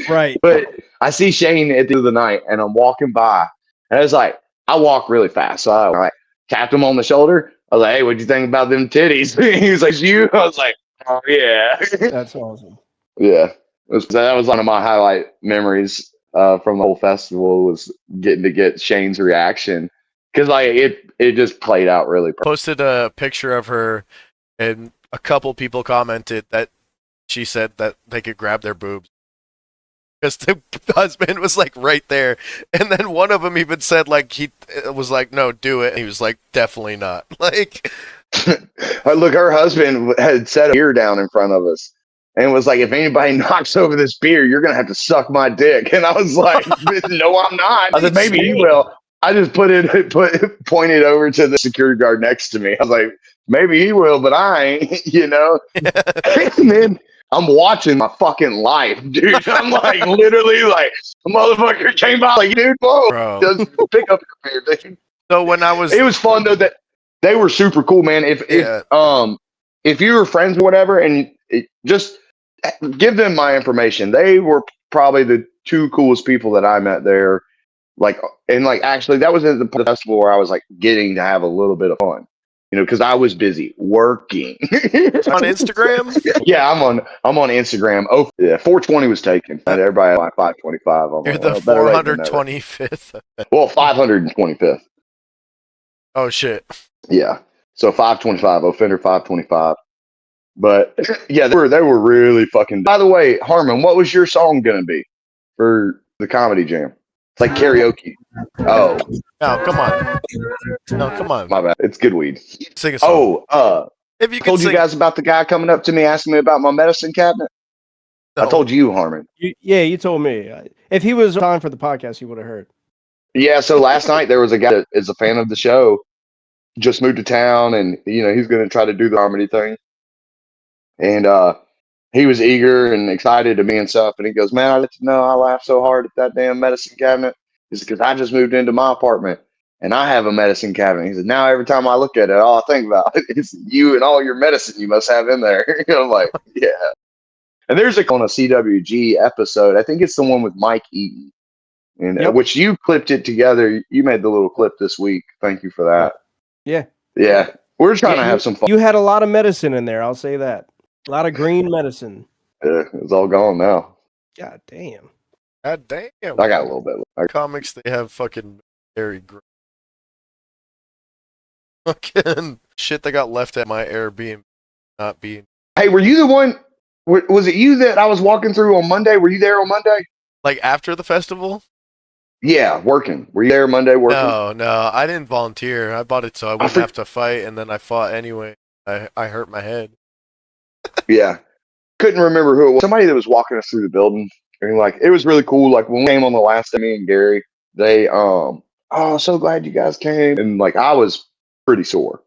Right.
But I see Shane at the end of the night, and I'm walking by, and I was like, I walk really fast, so I like tapped him on the shoulder. I was like, "Hey, what'd you think about them titties?" He was like, "You?" I was like, "Oh yeah."
That's awesome.
Yeah. That was one of my highlight memories from the whole festival, was getting to get Shane's reaction, because like it just played out really perfect.
Posted a picture of her, and a couple people commented that she said that they could grab their boobs because the husband was like right there, and then one of them even said like he was like, "No, do it." And he was like, "Definitely not." Like,
look, her husband had set a beer down in front of us. And was like, "If anybody knocks over this beer, you're going to have to suck my dick." And I was like, "No, I'm not." I said, "Maybe he will." I just pointed over to the security guard next to me. I was like, "Maybe he will, but I ain't," And then I'm watching my fucking life, dude. I'm like, literally like, a motherfucker came by like, "Dude, whoa, just pick up your beer, dude."
So it
was fun though, that they were super cool, man. If you were friends or whatever, and just give them my information. They were probably the two coolest people that I met there. Like, and like, actually, that was at the festival where I was like getting to have a little bit of fun, because I was busy working.
On Instagram?
Yeah, I'm on Instagram. Oh, yeah, 420 was taken. And everybody had like 525. I'm
You're
like,
the
well, better late than never.
425th.
Well, 525th.
Oh shit.
Yeah. So 525, offender 525. But yeah, they were really fucking. By the way, Harmon, what was your song gonna be for the comedy jam? It's like karaoke. Oh,
No, come on. No, come on.
my bad. It's good weed.
Sing a song. If you
I told you guys about the guy coming up to me asking me about my medicine cabinet. I told you, Harmon.
You told me. If he was on time for the podcast, he would have heard.
Yeah, so last night there was a guy that is a fan of the show, just moved to town, and he's going to try to do the comedy thing. And he was eager and excited to me and stuff. And he goes, "Man, I let you know I laughed so hard at that damn medicine cabinet. He said, because I just moved into my apartment and I have a medicine cabinet." He said, "Now every time I look at it, all I think about is you and all your medicine you must have in there." I'm like, yeah. And there's on a CWG episode, I think it's the one with Mike Eaton, and which you clipped it together. You made the little clip this week. Thank you for that.
Yeah.
Yeah. We're trying to have some fun.
You had a lot of medicine in there. I'll say that. A lot of green medicine.
It's all gone now.
God damn.
God damn.
I got a little bit.
Comics, they have fucking very great. Fucking shit that got left at my Airbnb not being.
Hey, were you the one? Was it you that I was walking through on Monday? Were you there on Monday?
Like after the festival?
Yeah, working. Were you there Monday working?
No, I didn't volunteer. I bought it so I wouldn't have to fight, and then I fought anyway. I hurt my head.
Yeah. Couldn't remember who it was. Somebody that was walking us through the building. And like, it was really cool. Like when we came on the last day, me and Gary, they, oh, so glad you guys came. And like, I was pretty sore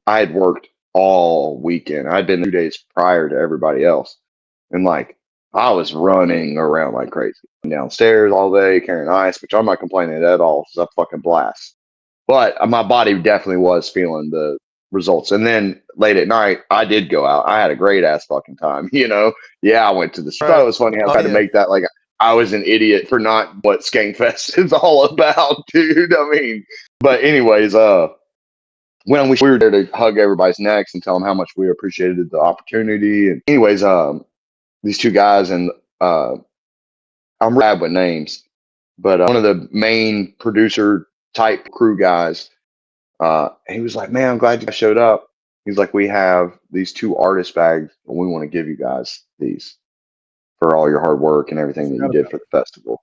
I had worked all weekend. I'd been 2 days prior to everybody else. And like, I was running around like crazy. Downstairs all day, carrying ice, which I'm not complaining at all. It's a fucking blast. But my body definitely was feeling the results. And then late at night, I did go out. I had a great ass fucking time. Yeah, I went to the show. I thought it was funny how I tried to make that like I was an idiot for not what Skankfest is all about, dude. I mean, but anyways, when we were there to hug everybody's necks and tell them how much we appreciated the opportunity. And anyways, these two guys, and I'm bad with names, but one of the main producer type crew guys, he was like, "Man, I'm glad you guys showed up." He's like, "We have these 2 artist bags and we want to give you guys these for all your hard work and everything that you did for the festival."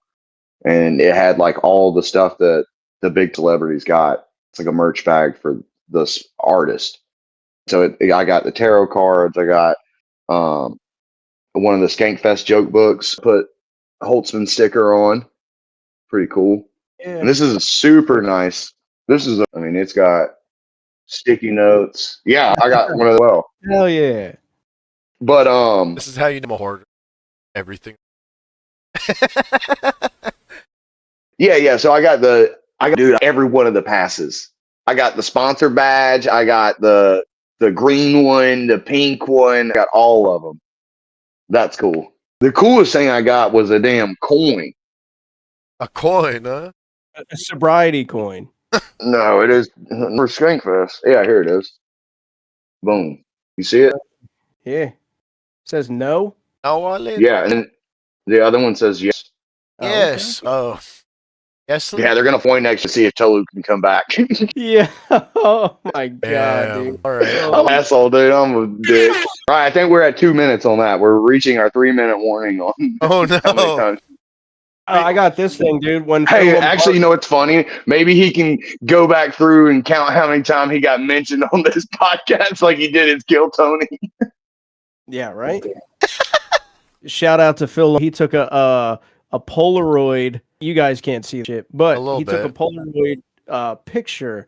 And it had like all the stuff that the big celebrities got. It's like a merch bag for this artist. So I got the tarot cards. I got one of the Skankfest joke books. Put a Holtzman sticker on. Pretty cool. Yeah. And this is a super nice. It's got sticky notes. Yeah, I got one as well.
Hell yeah.
But
this is how you know a hoarder. Everything.
Yeah. So I got dude, every one of the passes. I got the sponsor badge. I got the green one, the pink one. I got all of them. That's cool. The coolest thing I got was a damn coin.
A coin, huh?
A sobriety coin.
No, it is for Skankfest. Yeah, here it is. Boom. You see it?
Yeah. It says no.
Yeah, and the other one says yes.
Yes.
Oh.
Yes.
Yeah, they're gonna point next to see if Tolu can come back.
Yeah. Oh my god, dude.
All right.
I'm an asshole, dude. I'm a dick. All right, I think we're at 2 minutes on that. We're reaching our 3-minute warning on.
Oh no.
I got this thing, dude.
Hey, actually, you know what's funny? Maybe he can go back through and count how many times he got mentioned on this podcast, like he did his Kill Tony.
Yeah, right. Shout out to Phil. He took a Polaroid. You guys can't see shit, but he took a Polaroid picture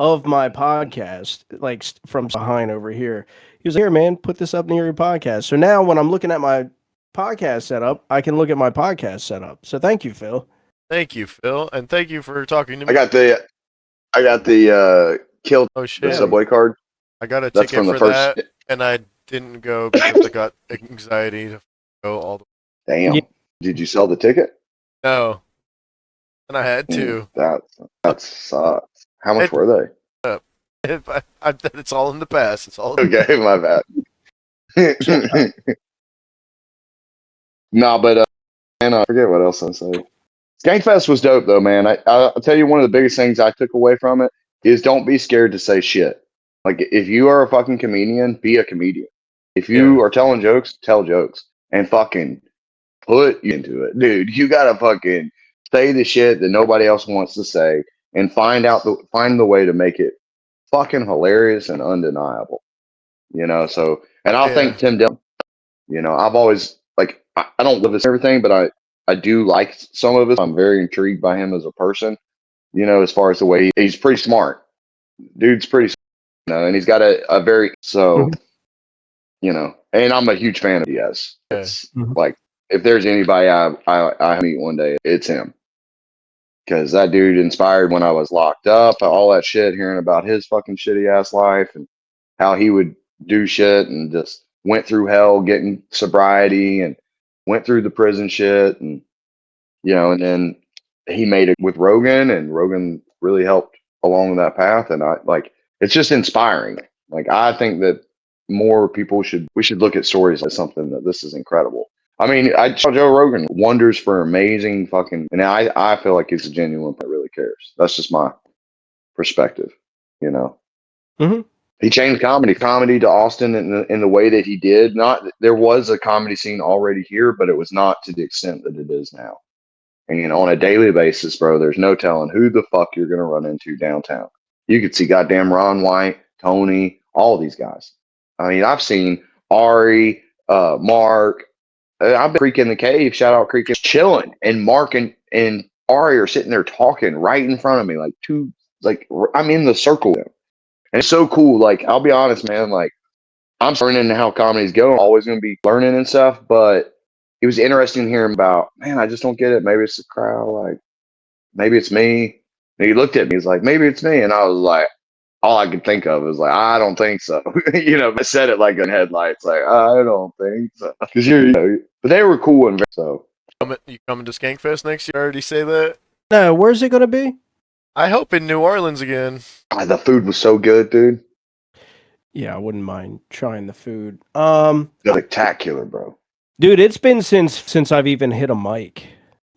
of my podcast, like from behind over here. He was like, "Here, man, put this up near your podcast." So now when I'm looking at my podcast setup, I can look at my podcast setup. So thank you, Phil.
Thank you, Phil, and thank you for talking to me.
I got the Kill
the
Subway card.
I got a
That's
ticket
from the
for
first...
that, and I didn't go because I got anxiety to go all the
Damn.
Yeah.
Did you sell the ticket?
No. And I had to.
That sucks. How much
It-
were
It's all in the past. It's all
they? Okay, my bad. Nah, but man, I forget what else I say. Skankfest was dope though, man. I'll tell you one of the biggest things I took away from it is don't be scared to say shit. Like if you are a fucking comedian, be a comedian. If you are telling jokes, tell jokes and fucking put into it, dude. You gotta fucking say the shit that nobody else wants to say and find the way to make it fucking hilarious and undeniable. You know, so and I'll thank Tim Dillon. You know, I've always like I don't love his everything, but I do like some of it. I'm very intrigued by him as a person. You know, as far as the way he's pretty smart. Dude's pretty, you know, and he's got a very so. You know, and I'm a huge fan of Diaz. It's like if there's anybody I meet one day, it's him. Because that dude inspired when I was locked up, all that shit, hearing about his fucking shitty ass life and how he would do shit and just went through hell getting sobriety and went through the prison shit and you know, and then he made it with Rogan and Rogan really helped along that path and I like it's just inspiring. Like I think that more people we should look at stories as something that this is incredible. I mean, I saw Joe Rogan wonders for amazing fucking, and I feel like he's a genuine that really cares. That's just my perspective, you know. He changed comedy to Austin in the way that he did. Not there was a comedy scene already here, but it was not to the extent that it is now. And you know, on a daily basis, bro, there's no telling who the fuck you're gonna run into downtown. You could see goddamn Ron White, Tony, all these guys. I mean, I've seen Ari, Mark. I've been Creek in the Cave, shout out Creek, chilling, and Mark and Ari are sitting there talking right in front of me, I'm in the circle with them. And it's so cool. Like, I'll be honest, man, like I'm learning how comedy's going, always gonna be learning and stuff, but it was interesting hearing about, man, I just don't get it. Maybe it's the crowd, like maybe it's me. And he looked at me, he's like, maybe it's me. And I was like, all I could think of was like, I don't think so. You know, I said it like in headlights, like, I don't think so. Because you know, but they were cool and so.
You coming to Skankfest next year? Already say that?
No, where's it gonna be?
I hope in New Orleans again.
The food was so good, dude.
Yeah, I wouldn't mind trying the food.
Spectacular, bro.
Dude, it's been since I've even hit a mic.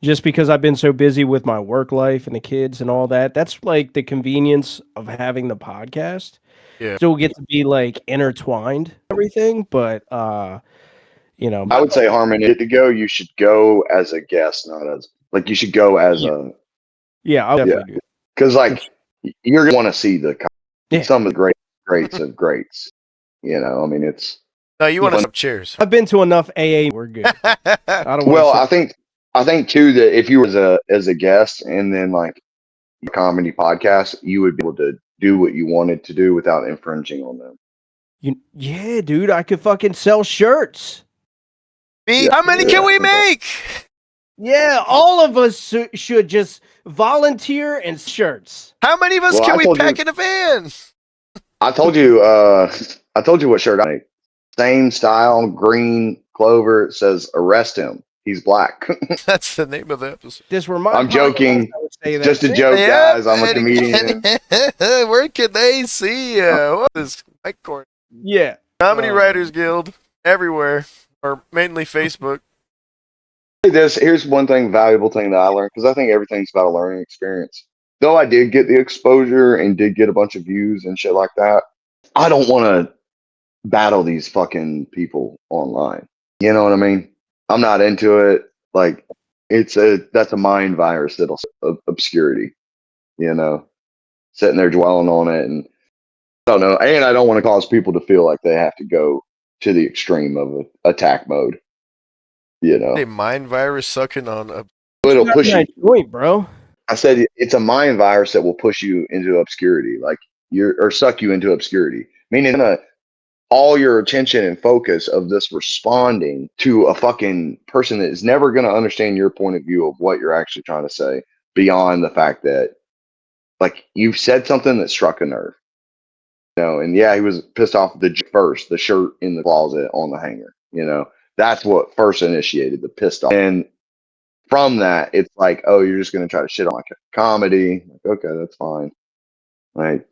Just because I've been so busy with my work life and the kids and all that. That's like the convenience of having the podcast.
Yeah.
Still get to be like intertwined everything, but you know.
I would say Harmon, to go, you should go as a guest, not as like you should go as a
I'll definitely do.
Because like you're gonna want to see some of the greats of greats. You know, I mean it's
No, you want to have chairs.
I've been to enough AA. We're good. I don't
well, I think too that if you were as a guest and then like a comedy podcast, you would be able to do what you wanted to do without infringing on them.
Yeah, dude, I could fucking sell shirts.
How many can we make?
Yeah, all of us should just volunteer and shirts.
How many of us can we pack in a van?
I told you what shirt I made. Same style, green clover. It says "Arrest him. He's black."
That's the name of the episode.
I'm joking. Just a joke, guys. I'm a comedian.
Where can they see you? What is Mike Court?
Yeah.
Comedy Writers Guild everywhere, or mainly Facebook.
Here's one valuable thing that I learned, because I think everything's about a learning experience. Though I did get the exposure and did get a bunch of views and shit like that, I don't want to battle these fucking people online. You know what I mean? I'm not into it. Like that's a mind virus that'll obscurity. You know, sitting there dwelling on it, and I don't know. And I don't want to cause people to feel like they have to go to the extreme of attack mode. You know,
a mind virus sucking on a.
It'll push you,
joint, bro.
I said it's a mind virus that will push you into obscurity, like or suck you into obscurity. Meaning, all your attention and focus of this responding to a fucking person that is never going to understand your point of view of what you're actually trying to say, beyond the fact that, like, you've said something that struck a nerve. And yeah, he was pissed off the shirt in the closet on the hanger. That's what first initiated the pissed off. And from that, it's like, oh, you're just going to try to shit on like a comedy. Like, okay, that's fine. Like,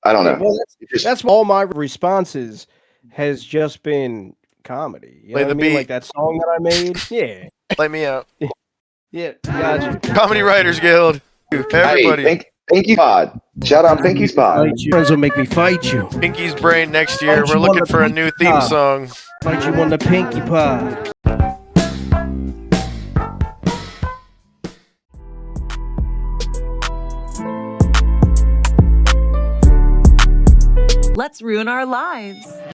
I don't know.
Well, that's all my responses has just been comedy. You
Play
know what
the
I mean?
beat.
Like that song that I made. Yeah.
Play me out.
Yeah. Gotcha.
Comedy Writers Guild. Everybody.
Hey, Pinky Pod. Shout out Pinky's Pod.
Fight you. Friends will make me fight you.
Pinky's Brain next year.
Fight
We're
you
looking
on the
for a new
Pinky
theme
Pod.
song.
Fight you on the Pinky Pod.
Let's ruin our lives.